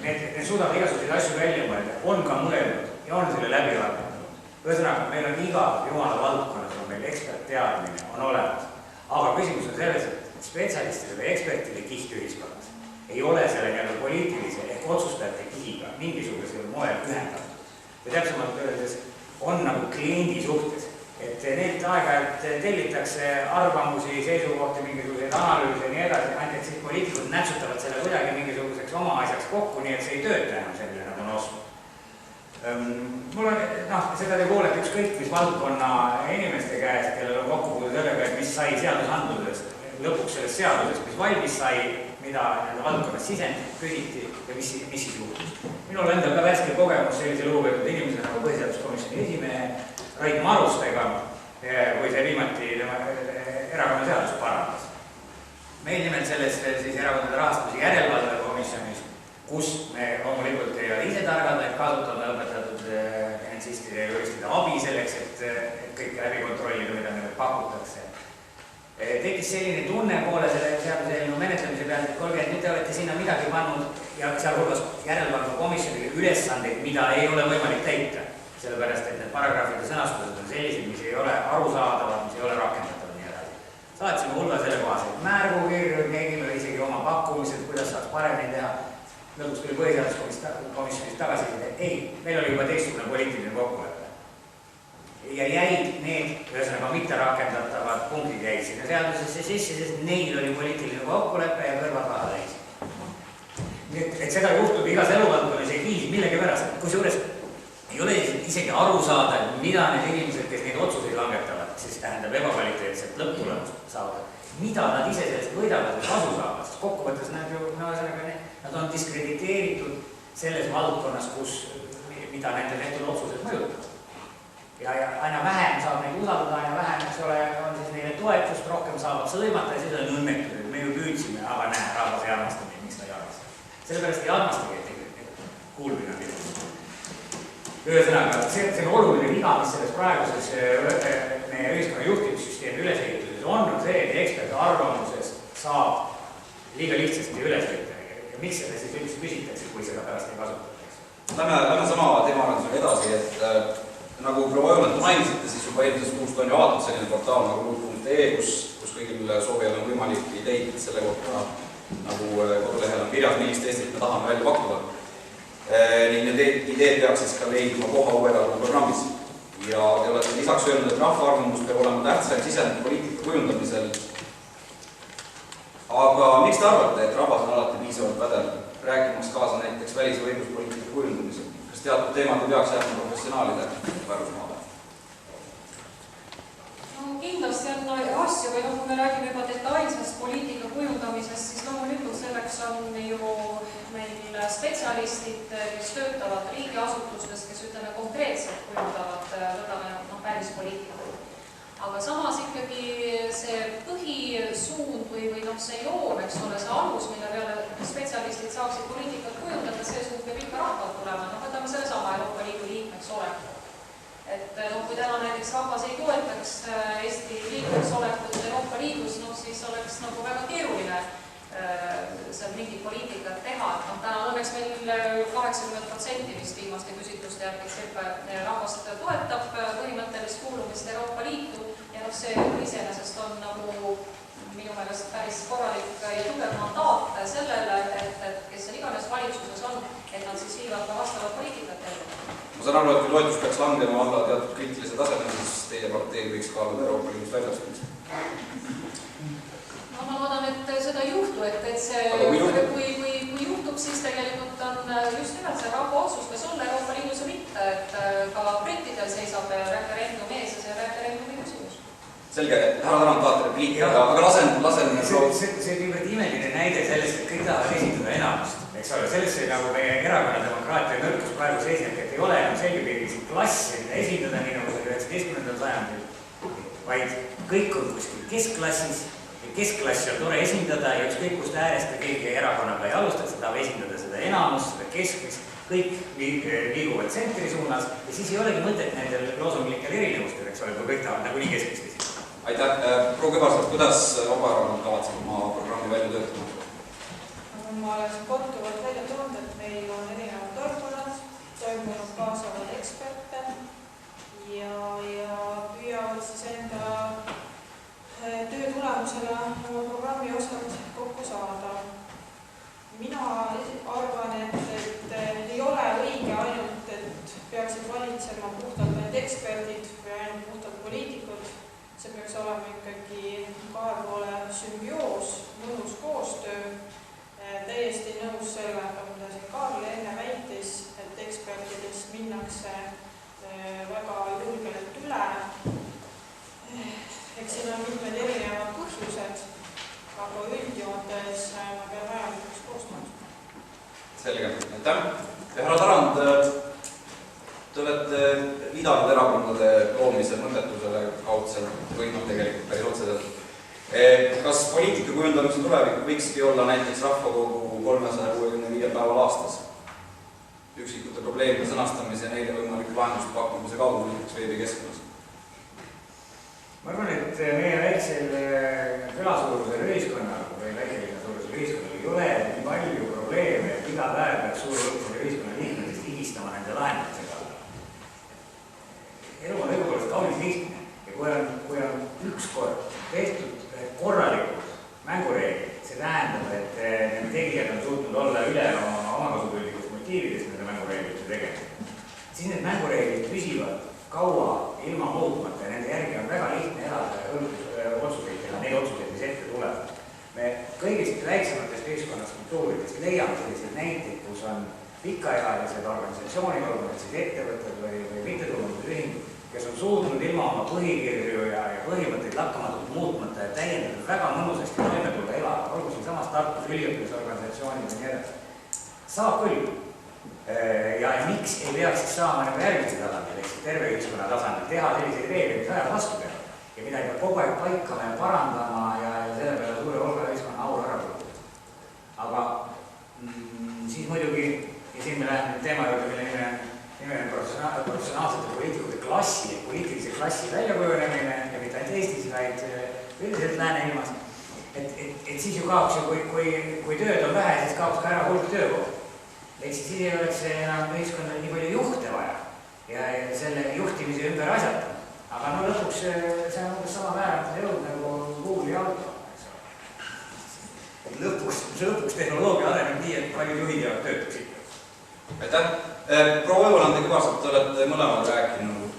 need suudavad igasuguseid asju välja mõelda, on ka mõelnud ja on selle läbi arvanud. Ühesõnaga, meil on iga jumala valdkonnas on meil ekspertteadmine, on olemas. Aga küsimus on selles, et spetsialistide või ekspertide kiht ühiskonnas ei ole selle nii-öelda poliitilise ehk otsustajate kihiga mingisugusel moel ühendatud. Ja täpsemalt öeldes on nagu kliendi suhtes, et neilt aeg-ajalt tellitakse arvamusi, seisukohti, mingisuguseid analüüse ja nii edasi, ainult et siis poliitikud nätsutavad selle kuidagi mingisuguseks oma asjaks kokku, nii et see ei tööta enam selline, nagu on osnud. Mul on, seda te kuulete ükskõik, mis valdkonna inimeste käest, kellel on kokkupuude sellega, et mis sai seadusandlusest, lõpuks sellest seadusest, mis valmis sai, mida valdkonnas sisend küsiti ja mis siis juhtus. Minul endal ka värske kogemus sellise lugupeetud inimese nagu põhiseaduskomisjoni esimehe Rait Marustega, kui see viimati erakonna seadust parandas. Meil nimelt sellest siis erakondade rahastuse järelevalve komisjonis, kus me loomulikult ei ole ise targad, et kasutame õpetatud finantsistide ja juristide abi selleks, et kõik läbi kontrollida, mida meile pakutakse. Tekkis selline tunne poole selle seaduseelnõu menetlemise pealt, et kolge, et nüüd te olete sinna midagi pannud ja sealhulgas järelevalve komisjonile ülesandeid, mida ei ole võimalik täita, sellepärast et need paragrahvide sõnastused on sellised, mis ei ole arusaadavad, mis ei ole rakendatavad nii edasi. Saatsime hulga selle kohaselt märgukirju, tegime isegi oma pakkumised, kuidas saaks paremini teha. Lõpuks tuli põhiseaduskomisjonis tagasi, et ei, meil oli juba teistsugune poliitiline kokkulepe. Ja jäid need, ühesõnaga mitte rakendatavad punktid jäid sinna seadusesse sisse, sest neil oli poliitiline kokkulepe ja kõrvad raha täis. Et seda juhtub igas eluvaldkonnas ei viis millegi pärast, kusjuures ei ole isegi aru saada, mida need inimesed, kes neid otsuseid langetavad, siis tähendab ebakvaliteetset lõpptulemust saavad. Mida nad ise sellest võidavad ja kasu saavad, sest kokkuvõttes nad on diskrediteeritud selles valdkonnas, mida nende tehtud otsused mõjutavad. Ja aina vähem saab neid usaldada, aina vähem, eks ole, on siis neile toetust, rohkem saavad sõimata ja siis on õnnetud, et me ju püüdsime, aga näe, rahvas ei armasta neid, miks ta ei armasta. Sellepärast ei armastagi, Ühesõnaga, see on oluline viga, mis selles praeguses meie ühiskonna juhtimissüsteemi ülesehituses on see, et eksperdi arvamusest saab liiga lihtsasti üles võtta. Ja miks seda siis üldse küsitakse, kui seda pärast ei kasutatakse? Lähme sama teemaarendusega edasi, et nagu proua Joomet mainisite, siis juba eelmises kuust on ju avatud selline portaal nagu luud.ee, kus kõigil soovijal on võimalik ideid selle kohta, nagu kodulehel on kirjas, millist Eestit me tahame välja pakkuda. Ning need ideed peaks siis ka leidma koha uue erakonna programmis. Ja te olete lisaks öelnud, et rahvaarvamus peab olema tähtsaim sisend poliitika kujundamisel. Aga miks te arvate, et rahvas on alati piisavalt pädev, rääkimaks kaasa näiteks välis- või õiguspoliitika kujundamisel? Kas teatud teemad ei peaks jääma professionaalide pärusmaale? Kindlasti on asju või kui me räägime juba detailsest poliitika kujundamisest, siis loomulikult selleks on ju meil spetsialistid, kes töötavad riigiasutustes, kes ütleme konkreetselt kujundavad välispoliitikat. Aga samas ikkagi see põhisuund või see joon, eks ole, see alus, mille peale spetsialistid saaksid poliitikat kujundada, see suund peab ikka rahvalt tulema. Võtame selle sama Euroopa Liidu liikmeks oleku. Et kui täna näiteks rahvas ei toetaks Eesti liikmeks olekut Euroopa Liidus, siis oleks väga keeruline seal mingit poliitikat teha. Täna õnneks meil 80% vist viimaste küsitluste järgi rahvast toetab põhimõttelist kuulumist Euroopa Liitu ja see iseenesest on minu meelest päris korralik ja tugev mandaat sellele, et kes seal iganes valitsuses on, et nad siis viivad ka vastavat poliitikat ellu. Ma saan aru, et kui toetus peaks langema alla teatud kriitilise tasemel, siis teie partei võiks kaaluda Euroopa Liidust väljastumist. Ma loodan, et seda ei juhtu, et see, kui juhtub, siis tegelikult on just nimelt see rahva otsus, kas olla Euroopa Liidus või mitte, et ka brittidel seisab referendum ees ja see referendumi küsimus. Selge, härra Tarand tahate repliiki, aga lasen... See on niivõrd imeline näide sellest, et kõik tahavad esindada enamust. Eks ole, sellest nagu meie erakonna demokraatia nõrkus praegu seisneb, et ei ole enam selgepiirilised klassi, mida esindada, nii nagu see 19. sajandil, vaid kõik on kuskil keskklassis ja keskklassi on tore esindada ja ükskõik kust äärest ta keegi erakonnaga ei alustada, seda tahab esindada seda enamust, seda keskmist, kõik liiguvad tsentri suunas ja siis ei olegi mõtet nendel loosunglikel erinevustel, eks ole, kui kõik tahavad nagunii keskmist esindada. Aitäh. Proua Kübarsaar, kuidas Vabaerakond kavatseb oma programmi välja töötama? Ma olen korduvalt välja toonud, et meil on erinevad toimunud, toimunud kaasavad eksperte ja püüavad siis enda töö tulemusena oma programmi osad kokku saada. Mina arvan, et ei ole õige ainult, et peaksid valitsema puhtalt need eksperdid või ainult puhtalt poliitikud. See peaks olema ikkagi kahe poole sümbioos, mõnus koostöö. Täiesti nõus sellega, mida siin Kaarl enne väitis, et ekspertidest minnakse väga julgelt üle. Eks siin on mitmed erinevad põhjused, aga üldjoontes ma pean vajalikuks koostööd. Selge, aitäh. Ja härra Tarand, te olete viidanud erakondade loomise mõttetusele kaudselt või tegelikult päris otseselt. Kas poliitika kujundamise tulevik võikski olla näiteks rahvakogu 365 päeval aastas? Üksikute probleemide sõnastamise ja neile võimalik lahendust pakkumise kaudu näiteks veebikeskkonnas? Ma arvan, et meie väiksel külasuurusel ühiskonnal või väikeliina suurusel ühiskonnal ei ole nii palju probleeme, et iga päev peaks suurusel ühiskonna liikmetest higistama nende lahendamisega. Elu on õigupoolest kaunis lihtne ja kui on ükskord tehtud korralikud mängureeglid, see tähendab, et need tegijad on suutnud olla üle oma omakasupüüdlikust motiividest nende mängureeglite tegemisega. Siis need mängureeglid püsivad kaua ilma muutmata ja nende järgi on väga lihtne elada ja otsuseid teha, neid otsuseid, mis ette tuleb. Me kõigist väiksematest ühiskonnastruktuuridest leiame selliseid näiteid, kus on pikaajalised organisatsioonid, olgu need siis ettevõtted või mittetulundusühingud, kes on suutnud ilma oma põhikirju ja põhimõtteid lakkamatult muutmata ja täiendada väga mõnusasti toime tulla elada, olgu siin samas Tartus üliõpilasorganisatsioonid ja nii edasi. Saab küll. Ja miks ei peaks siis saama nagu järgmise tasandil, eks terve ühiskonna tasandil teha selliseid reegleid, mis ajad vastu teha ja mida ei pea kogu aeg paikama ja parandama ja selle peale suure hulga ühiskonna aur ära kulutada. Aga siis muidugi, ja siin me läheme teema juurde, mille nime on nimeline professionaalsete poliitikute klassi, poliitilise klassi väljakujunemine ja mitte ainult Eestis, vaid üldiselt Lääne-ilmas. Et siis ju kaoks ju, kui tööd on vähe, siis kaoks ka ära hulk töökohti. Ehk siis ei oleks enam ühiskonnal nii palju juhte vaja ja selle juhtimise ümber asjata. Aga no lõpuks see on umbes sama määratud jõud nagu Google'i auto. Lõpuks tehnoloogia areneb nii, et paljud juhid jäävad töötuks ikka. Aitäh! Proua Õuland ja Kübarsepp, te olete mõlemad rääkinud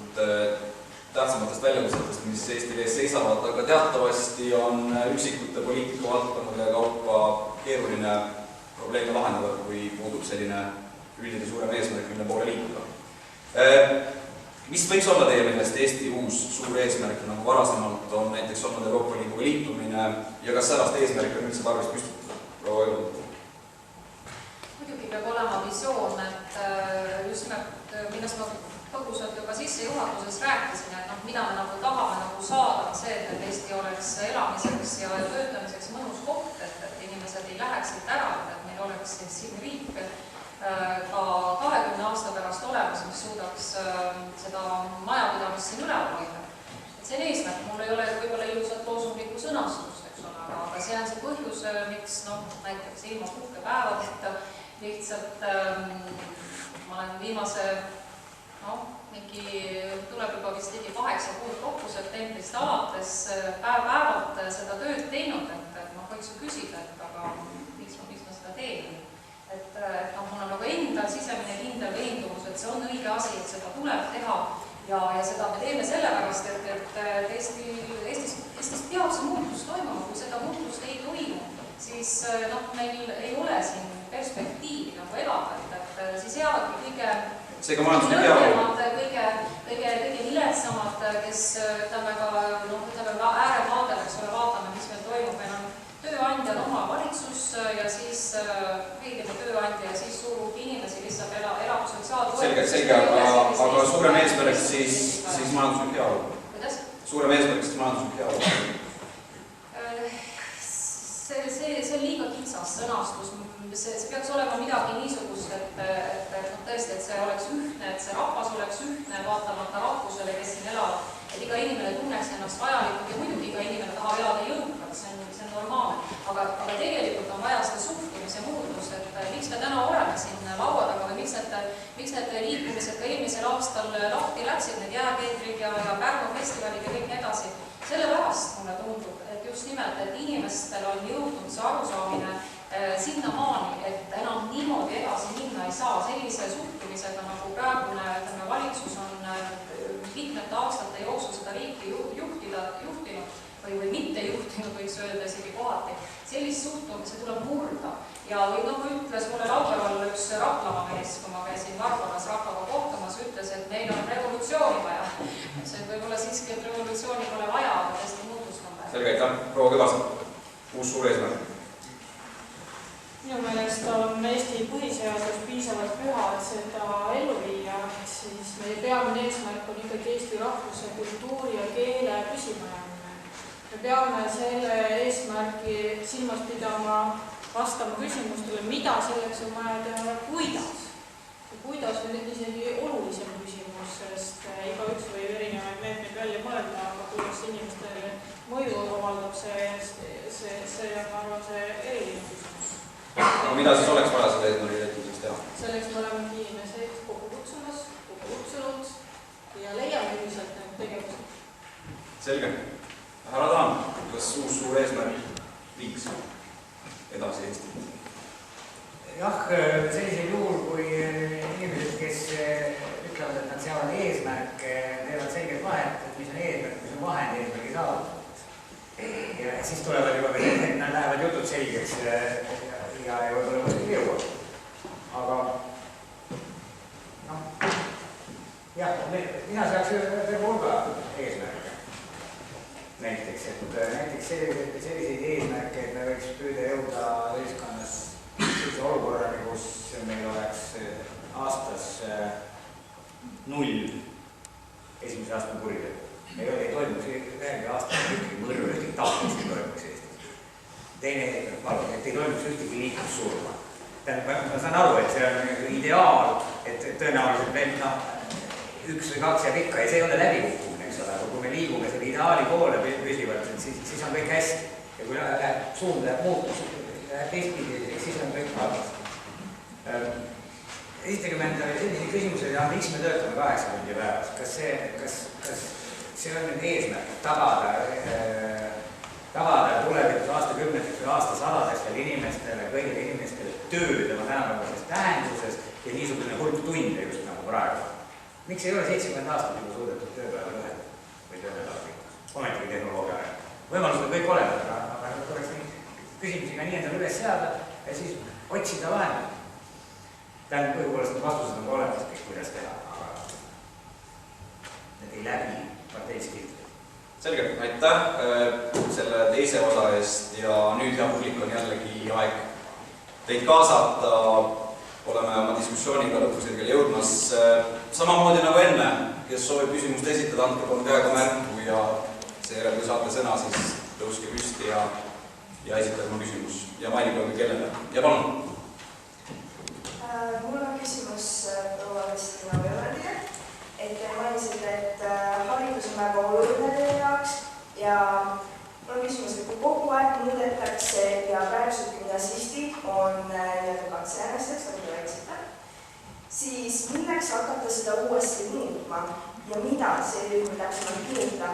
tähtsamatest väljakutsetest, mis Eesti ees seisavad, aga teatavasti on üksikute poliitikavaldkondade kaupa keeruline probleeme lahendada, kui puudub selline üldine suurem eesmärk, mille poole liikuda. Mis võiks olla teie meelest Eesti uus suur eesmärk, nagu varasemalt on näiteks olnud Euroopa Liiduga liitumine ja kas sellest eesmärk on üldse tarvis püstitada? Proua Õuland. Muidugi peab olema visioon, et just millest ma põgusalt juba sissejuhatuses rääkisin, et mida me nagu tahame saada, see, et Eesti oleks elamiseks ja töötamiseks mõnus koht, et inimesed ei läheks siit ära, et meil oleks siin riik ka 20 aasta pärast olemas, mis suudaks seda majapidamist siin üleval hoida. Et see on eesmärk, mul ei ole võib-olla ilusat loosunglikku sõnastust, eks ole, aga see on see põhjus, miks näiteks ilma puhkepäevadeta lihtsalt ma olen viimase mingi tuleb juba vist ligi 8 kuud kokku septembrist alates päev-päevalt seda tööd teinud, et võiks ju küsida, et aga miks ma seda teen. Et mul on nagu endal sisemine kindel veendumus, et see on õige asi, et seda tuleb teha ja seda me teeme sellepärast, et Eestis peab see muutus toimuma, kui seda muutust ei toimu, siis meil ei ole siin perspektiivi nagu elada, et siis jäävadki kõige viletsamad, kes ütleme ääremaadel, eks ole, vaatame, mis meil toimub, meil on tööandja on oma valitsus ja siis riigine tööandja ja siis suur hulk inimesi lihtsalt elab sotsiaaltoetusi. Selge, aga suurem eesmärk siis majanduslik heaolu. Kuidas? Suurem eesmärk siis majanduslik heaolu. See on liiga kitsas sõnastus. See peaks olema midagi niisugust, et tõesti, et see oleks ühtne, et see rahvas oleks ühtne, vaatamata rahvusele, kes siin elavad, et iga inimene tunneks ennast vajalikult ja muidugi iga inimene tahab elada jõukalt, see on normaalne. Aga tegelikult on vaja seda suhtumise muutust, et miks me täna oleme siin laua taga või miks need liikumised ka eelmisel aastal lahti läksid, need jääkeetrid ja Pärnu festivalid ja kõik nii edasi. Sellepärast mulle tundub, et just nimelt, et inimestel on jõudnud see arusaamine sinnamaani, et enam niimoodi edasi minna ei saa. Sellise suhtumisega, nagu praegune valitsus on mitmete aastate jooksul seda riiki juhtinud või mitte juhtinud, võiks öelda isegi kohati. Sellist suhtumise tuleb murda. Ja ütles mulle laupäeval üks Raplamaa mees, kui ma käisin Varbanas rahvaga kohtumas, ütles, et meil on revolutsiooni vaja. See võib-olla siiski, et revolutsiooni pole vaja, aga tõesti muutust on vaja. Selge, aitäh. Proua Kübarsepp, uus suur eesmärk. Minu meelest on Eesti põhiseadus piisavalt püha, et seda ellu viia, siis meie peamine eesmärk on ikkagi Eesti rahvuse, kultuuri ja keele püsimajäämine. Me peame selle eesmärgi silmas pidama, vastama küsimustele, mida selleks on vaja teha, kuidas. Ja kuidas on isegi olulisem küsimus, sest igaüks võib erinevaid meetmeid välja mõelda, aga kuidas inimestele mõju avaldab, see on arvan see eriline küsimus. Aga mida siis oleks vaja selle eesmärgi täitmiseks teha? Selleks me oleme inimesed kokku kutsunud ja leiame ühiselt need tegevused. Selge. Härra Taan, kas uus suur eesmärk viiks edasi Eestit? Jah, sellisel juhul, kui inimesed, kes ütlevad, et nad seavad eesmärke, teevad selget vahet, et mis on eesmärk, mis on vahend eesmärgi saavutamiseks. Ja siis tulevad juba, et nad lähevad jutud selgeks ja võib-olla kuskil jõuab. Aga jah, mina saaks terve hulga eesmärke. Näiteks selliseid eesmärke, et me võiks püüda jõuda ühiskonnas sellise olukorrani, kus meil oleks aastas 0 esimese aastane kuritegu. Ei toimuks ühegi aastal ühtegi mõrru, ühtegi tapmist ei toimuks Eestis. Teine eesmärk, et ei toimuks ühtegi liiklussurma. Ma saan aru, et see on ideaal, et tõenäoliselt veel üks või kaks jääb ikka ja see ei ole läbikukkumine, eks ole, aga kui me liigume selle ideaali poole püsivalt, siis on kõik hästi. Ja kui suund läheb muutus, läheb teistpidi, siis on kõik halvasti. Esitage endale sellise küsimuse, miks me töötame 8 tundi päevas? Kas see on nüüd eesmärk tagada tulevikus aastakümneteks või aastasadadeks veel inimestele, kõigile inimestele tööd oma tänapäevases tähenduses ja niisugune hulk tunde just nagu praegu? Miks ei ole 70 aastat juba suudetud tööpäeva lühendada või tööpäeva pikka? Ometigi tehnoloogia aeg. Võimalused on kõik olemas, aga tuleks neid küsimusi ka nii endale üles seada ja siis otsida lahendada. Tähendab, põhjupoolest need vastused on olemas kõik, kuidas teha, aga need ei läbi parteilisi kiltreid. Selge, aitäh selle teise osa eest ja nüüd hea publik on jällegi aeg teid kaasata. Oleme oma diskussiooniga lõpusirgele jõudmas. Samamoodi nagu enne, kes soovib küsimust esitada, andke palun käega märku ja seejärel, kui saate sõna, siis tõuske püsti ja esitage oma küsimus ja mainige ka kellele. Ja palun. Mul on küsimus proua Kristina Velandile, et te mainisite, et haridus on väga oluline teie jaoks ja mul on küsimus, et kui kogu aeg muudetakse ja praegused gümnasistid on katsejärjesteks, nagu te väiksite, siis milleks hakata seda uuesti muutma ja mida see juhul täpsemalt muuta?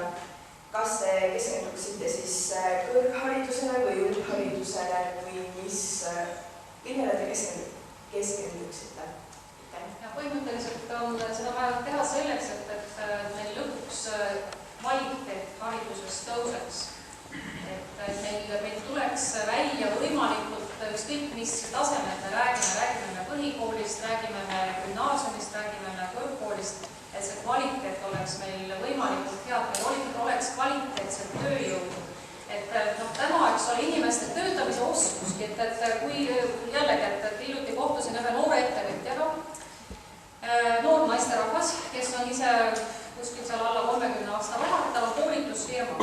Kas te keskenduksite siis kõrgharidusele või üldharidusele või millele te keskenduksite? Ja põhimõtteliselt on seda vaja teha selleks, et meil lõpuks kvaliteet hariduses tõuseks. Et meil tuleks välja võimalikult ükskõik mis tasemel me räägime me põhikoolist, räägime me gümnaasiumist, räägime me kõrgkoolist, et see kvaliteet oleks meil võimalikult head, meil oleks kvaliteetset tööjõudu. Et täna, eks ole, inimeste töötamise oskuski, et kui jällegi, et hiljuti kohtusin ühe noore ettevõtjaga, noor naisterahvas, kes on ise kuskil seal alla 30 aasta vahel, tal on koolitusfirma.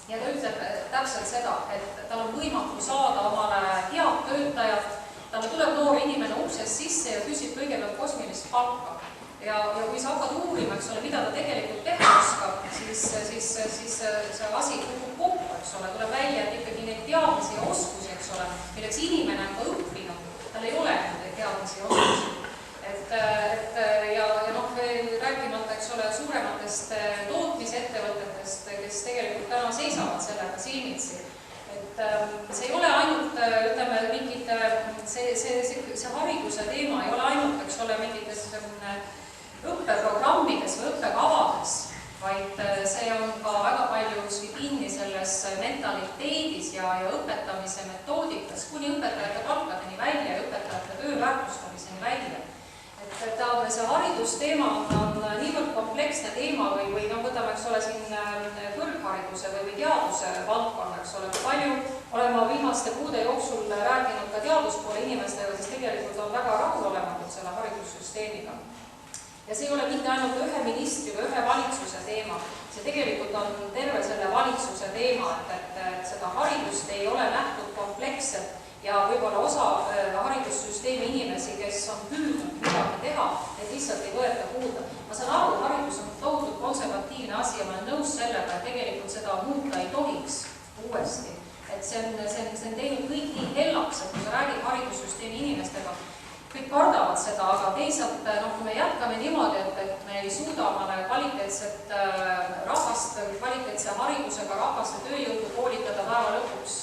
Ja ta ütleb täpselt seda, et tal on võimatu saada omale head töötajat, talle tuleb noor inimene uksest sisse ja küsib kõigepealt kosmilist palka. Ja kui sa hakkad uurima, eks ole, mida ta tegelikult teha oskab, siis see asi kukub kokku, eks ole, tuleb välja, et ikkagi neid teadmisi ja oskusi, eks ole, milleks inimene on ka õppinud, tal ei ole neid teadmisi ja oskusi. Ja rääkimata, eks ole, suurematest tootmisettevõtetest, kes tegelikult täna seisavad sellega silmitsi. Et see ei ole ainult, ütleme, mingid, see hariduse teema ei ole ainult, eks ole, mingites õppeprogrammides või õppekavades, vaid see on ka väga palju kinni selles mentaliteedis ja õpetamise metoodikas, kuni õpetajate palkadeni välja ja õpetajate töö väärtustamiseni välja. Et see haridusteema on niivõrd kompleksne teema või võtame, eks ole, siin kõrghariduse või teaduse valdkonna, eks ole, kui palju olen ma viimaste kuude jooksul rääkinud ka teaduspoole inimestega, siis tegelikult on väga rahulolematud selle haridussüsteemiga. Ja see ei ole mitte ainult ühe ministri või ühe valitsuse teema, see tegelikult on terve selle valitsuse teema, et seda haridust ei ole nähtud kompleksselt ja võib-olla osa haridussüsteemi inimesi, kes on püüdnud midagi teha, et lihtsalt ei võeta kuulda. Ma saan aru, haridus on tohutult konservatiivne asi ja ma olen nõus sellega, et tegelikult seda muuta ei tohiks uuesti. Et see on teinud kõik nii hellaks, et kui sa räägid haridussüsteemi inimestega, kõik kardavad seda, aga teisalt, kui me jätkame niimoodi, et me ei suuda omale kvaliteetset rahvast, kvaliteetse haridusega rahvast ja tööjõudu koolitada päeva lõpuks,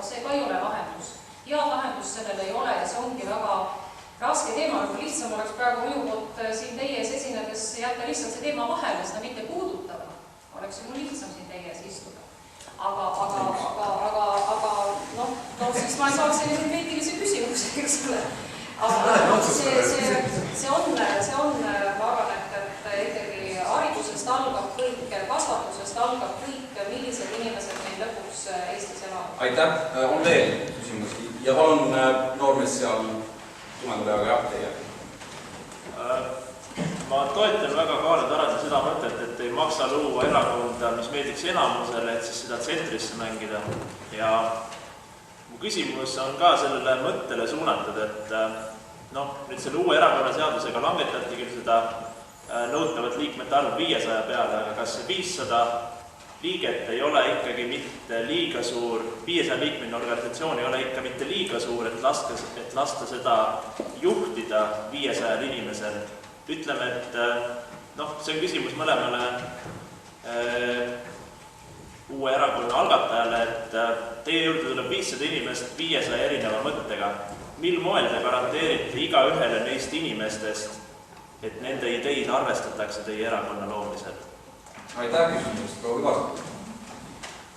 see ka ei ole lahendus. Head lahendust sellel ei ole ja see ongi väga raske teema, aga lihtsam oleks praegu minu poolt siin teie ees esinedes jätta lihtsalt see teema vahele, seda mitte puudutada. Oleks ju lihtsam siin teie ees istuda. Aga siis ma ei saaks selliseid kriitilisi küsimusi, eks ole. Aga see on, ma arvan, et ikkagi haridusest algab kõik, kasvatusest algab kõik, millised inimesed meil lõpuks Eestis elavad. Aitäh, on veel küsimusi ja palun noormees seal tumendajaga jah teie. Ma toetan väga Kaarel Tarandi seda mõtet, et ei maksa luua erakonda, mis meeldiks enamusele, et siis seda tsentrisse mängida. Ja mu küsimus on ka sellele mõttele suunatud, et nüüd selle uue erakonnaseadusega langetati küll seda nõutavat liikmete arv 500 peale, aga kas see 500 liiget ei ole ikkagi mitte liiga suur, 500 liikmeline organisatsioon ei ole ikka mitte liiga suur, et lasta seda juhtida 500 inimesel. Ütleme, et see on küsimus mõlemale uue erakonna algatajale, et teie juurde tuleb 500 inimest 500 erineva mõttega. Mil moel te garanteerite iga ühele neist inimestest, et nende ideid arvestatakse teie erakonna loomisel? Aitäh küsimusest, proua Kübas.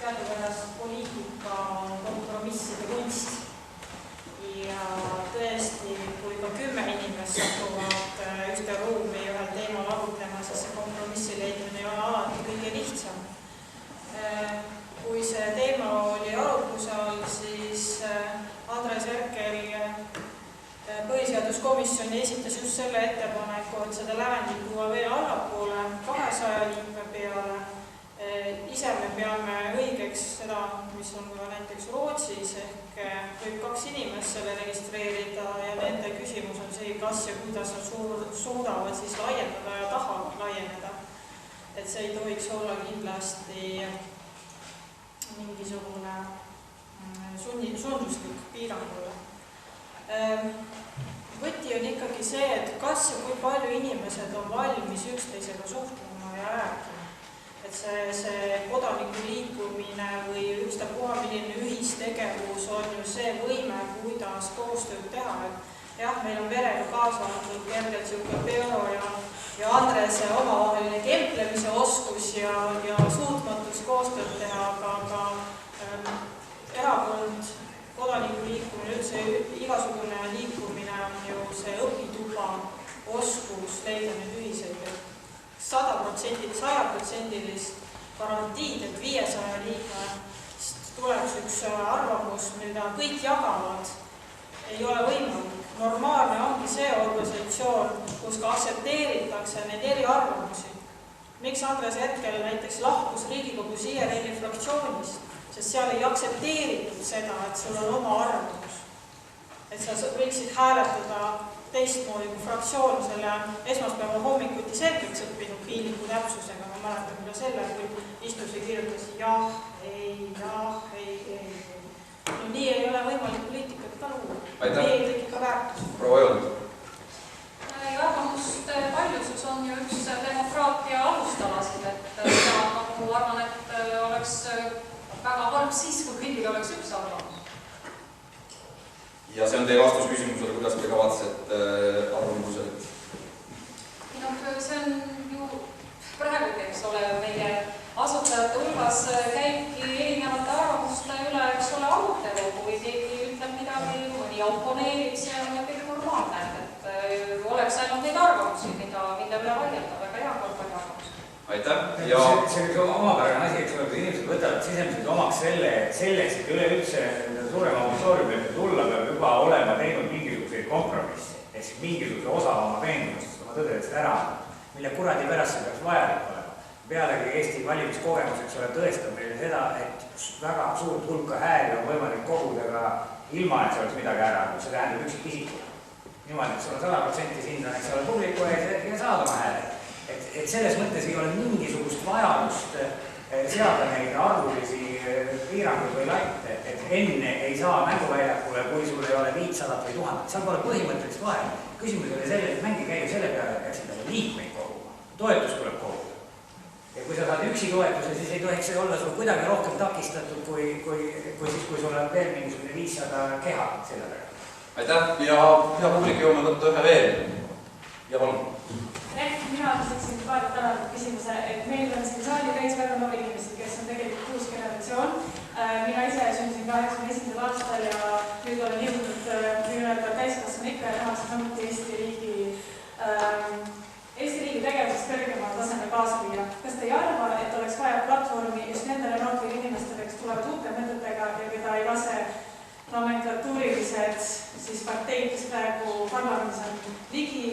Teadupärast poliitika on kompromisside kunst ja tõesti, kui ka 10 inimest satuvad ühte ruumi ühel teemal arutlema, siis see kompromissi leidmine ei ole alati kõige lihtsam. Kui see teema oli arutluse all, siis Andres Herkel põhiseaduskomisjoni esitas just selle ettepaneku, et seda lävendit tuua veel allapoole 200 liikme peale. Ise me peame õigeks seda, mis on ka näiteks Rootsis, ehk võib 2 inimest selle registreerida ja nende küsimus on see, kas ja kuidas nad suudavad siis laiendada ja tahavad laieneda. Et see ei tohiks olla kindlasti mingisugune sunduslik piirangule. Võti on ikkagi see, et kas ja kui palju inimesed on valmis üksteisega suhtlema ja rääkima. Et see kodaniku liikumine või ükstapuha milline ühistegevus on ju see võime, kuidas koostööd teha. Et jah, meil on verega kaasa antud kergelt siuke Peero ja Andrese omavaheline kemplemise oskus ja suutmatus koostööd teha, aga erakond, kodaniku liikumine, üldse igasugune liikumine on ju see õpituba oskus leida need ühiseid 100%-list garantiid, et 500 liikmest tuleks üks arvamus, mida kõik jagavad, ei ole võimalik. Normaalne ongi see organisatsioon, kus ka aktsepteeritakse neid eriarvamusi. Miks Andres Herkel näiteks lahkus Riigikogus IRL-i fraktsioonist, sest seal ei aktsepteeritud seda, et sul on oma arvamus. Et sa võiksid hääletada teistmoodi kui fraktsioon selle esmaspäeva hommikuti selgeks õppinud piinliku täpsusega. Ma mäletan üle selle, kui istus ja kirjutas jah, ei. No nii ei ole võimalik poliitikat ka luua. Nii ei teki ka väärtus. Proua Joon. Arvamuste paljusus on ju üks demokraatia alustalasid, et ma arvan, et oleks väga halb siis, kui kõigil oleks üks arvamus. Ja see on teie vastus küsimusele, kuidas te kavatsete arvamused? See on ju praegu, eks ole, meie asutajate hulgas käibki erinevate arvamuste üle, eks ole, arutelu, kui keegi ütleb midagi, mõni oponeerib, see on kõik normaalne, et oleks ainult neid arvamusi, mille üle vaielda, väga hea palju arvamusi. Aitäh! See on omapärane asi, eks ole, kui inimesed võtavad sisemiselt omaks selleks, et üleüldse suurema auditooriumile tulla, peab juba olema teinud mingisuguseid kompromissi, ehk mingisuguse osa oma veendumustest, oma tõdedest ära, mille kuradi pärast see peaks vajalik olema. Pealegi Eesti valimiskogemus, eks ole, tõestab meile seda, et väga suurt hulka hääli on võimalik kogudega ilma, et see oleks midagi ära, see tähendab üksikisikule. Niimoodi, et sul on 100% siin on, eks ole, publiku ees ja saad oma hääle. Et selles mõttes ei ole mingisugust vajadust seada neid arvulisi piiranguid või laite, et enne ei saa mänguväljakule, kui sul ei ole 500 või 1000. Seal pole põhimõttelist vahe. Küsimus oli selle, et mängi käib selle peale, et peaksid liikmeid koguma. Toetus tuleb koguda. Ja kui sa saad üksi toetuse, siis ei tohiks see olla sul kuidagi rohkem takistatud, kui sul on veel mingisugune 500 keha selle peale. Aitäh ja hea publik jõuame võtta ühe veel. Ja palun. Mina küsisin paar tänavad küsimuse, et meil on siin saali täis väga noori inimesed, kes on tegelikult uus generatsioon. Mina ise sündisin 81. aastal ja nüüd olen jõudnud täiskasvanu ikka ja tahaksin samuti Eesti riigi tegevusest kõrgemal tasemel kaasa viia. Kas te ei arva, et oleks vaja platvormi just nendele noortele inimestele, kes tulevad uute mõtetega ja keda ei lase nomenklatuurilised parteid, kes praegu parlamendis on ligi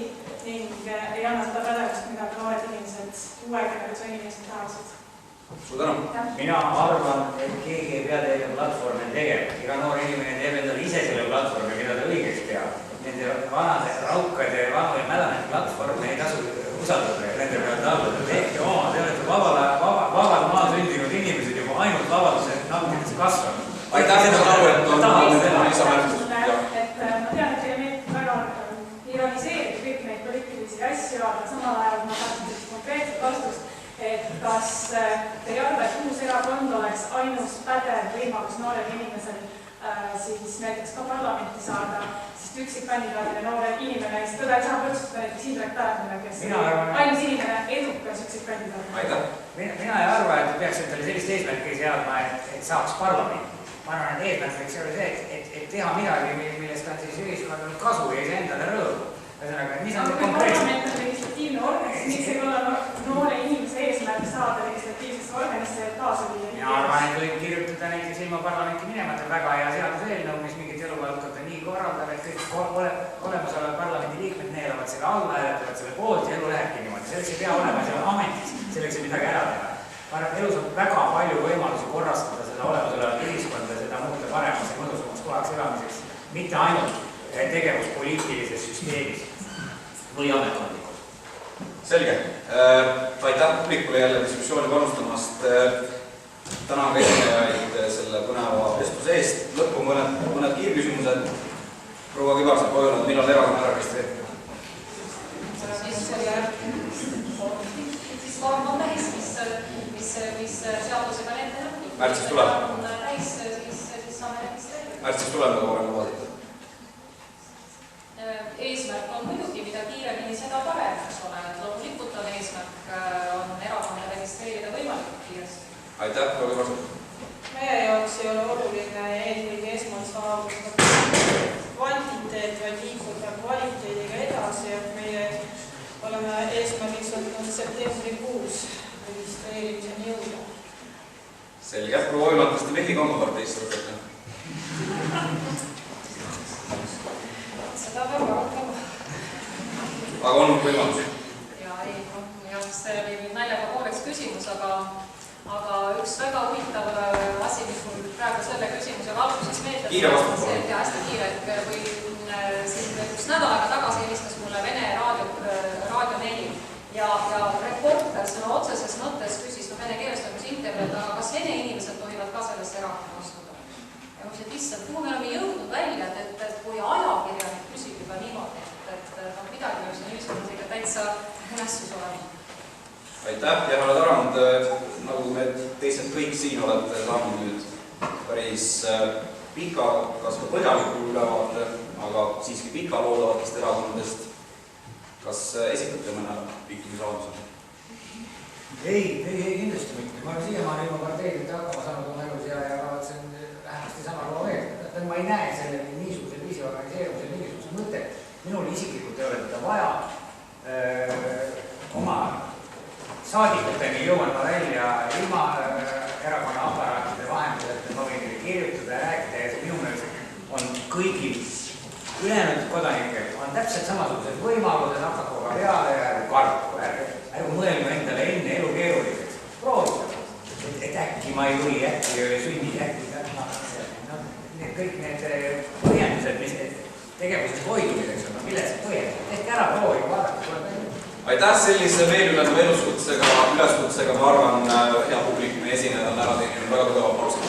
ning ei anna seda pädevust, mida noored inimesed, uue generatsiooni inimesed tahaksid? Suur tänu! Mina arvan, et keegi ei pea teile platvormi tegema. Iga noor inimene teeb endale ise selle platvormi, mida ta õigeks peab. nende vanade raukade, vanu ja mädanete platvorme ei tasu usaldada ja nende peale talluda. Tehke oma, te olete vabal maal sündinud inimesed juba ainult vabaduse nautides kasvanud. Aitäh, ma saan aru, et on lisamärkus. Et ma tean, et teie meelt väga ironiseerib kõik neid poliitilisi asju, aga samal ajal ma tahtsin sellist konkreetset vastust, et kas te ei arva, et uus erakond oleks ainus pädev võimalus noorel inimesel siis näiteks ka parlamenti saada, sest üksikkandidaadile noore inimene, siis teda ei saa võrdsustada näiteks Indrek Tarandile, kes ainus inimene edukas üksikkandidaat. Aitäh! Mina ei arva, et peaks endale sellist eesmärki seadma, et saaks parlamenti. Ma arvan, et eesmärk võiks olla see, et teha midagi, millest on siis ühiskonnal kasu ja endale rõõmu. Ühesõnaga, mis on konkreetselt? Parlament on legislatiivne organ, siis miks ei ole noore inimese eesmärk saada legislatiivsesse organisse kaasa viia? Mina arvan, et võib kirjutada näiteks ilma parlamenti minemata väga hea seaduseelnõu, mis mingit eluvaldkonda nii korraldab, et kõik olemasolevad parlamendi liikmed neelavad selle alla, hääletavad selle poolt ja elu lähebki niimoodi. Selleks ei pea olema seal ametis, selleks ei midagi ära teha. Ma arvan, et elus on väga palju võimalusi korrastada seda olemasolevat ühiskonda, seda muuta paremaks ja mõnusamaks kohaks elamiseks, mitte ainult tegevuspoliitilises süsteemis või ametkondlikult. Selge. Aitäh publikule jälle diskussiooni panustamast. Tänan ka esinejaid selle põneva vestluse eest. Lõppu mõned kiirküsimused. Proua Kibarsepp, öelnud, millal erakonna ära registreerida? Siis vorm on täis, mis seadusega ette nõutud. Märtsis tuleb? Siis saame registreerida. Märtsis tuleb, nagu varem lubasite? Eesmärk on muidugi, mida kiiremini seda parem, eks ole. Loomulikult on eesmärk on erakonna registreerida võimalikult kiiresti. Aitäh, proua Kibarsepp. Meie jaoks ei ole oluline eelkõige esmalt saavutada kvantiteet, vaid liikuda kvaliteediga edasi. Meie oleme eesmärgiks võtnud septembrikuus registreerimiseni jõuda. Selge. Proua Oiland, kas te Mehhi Kambaparteisse võtate? Seda peab arutama. Aga on võimalus? Ja see oli naljaga pooleks küsimus, aga üks väga huvitav asi, mis mul praegu selle küsimuse valguses meeldib. Kiire vastus on. Ja hästi kiire, kui siin üks nädal aega tagasi helistas mulle Vene raadio 4 ja reporter sõna otseses mõttes küsis, Vene keeles toimus intervjuud, aga kas Vene inimesed tohivad ka sellesse erakonda astuda? Ja ma ütlesin, et issand, kuhu me oleme jõudnud välja, et kui ajakirjanik küsib juba niimoodi, et midagi peab siin ühiskonnas ikka täitsa nässus olema. Aitäh, ja oled Tarand, nagu me teised kõik siin olete saanud nüüd päris pika, kas ka põhjaliku ülevaate, aga siiski pika loodavatest erakondadest. Kas esitate mõne liitumisavalduse? Ei, kindlasti mitte. Ma olen siiamaani ilma parteidelt hakkama saanud oma elus ja kavatsen vähemasti sama loo veel. Ma ei näe selle niisuguse viisi organiseerumise mingisugust mõtet. Minul isiklikult ei ole teda vaja. Oma saadikuteni jõuan ma välja ilma erakonna aparaatide vahendusel, et ma võin kirjutada ja rääkida ja see minu meelest on kõigil ülejäänud kodanikel on täpselt samasugused võimalused, hakakoga peale ja kartu. Ärgu mõelgu endale enne elu keeruliseks. Proovida, et äkki ma ei või, äkki sünni, äkki kõik need põhjendused, mis tegevusest hoidumiseks on, milles põhjendused. Ehk ära proovi, vaadake, tuleb välja. Aitäh sellise meelülendava üleskutsega, ma arvan, hea publik, meie esinejad on ära teeninud väga tugeva pausi.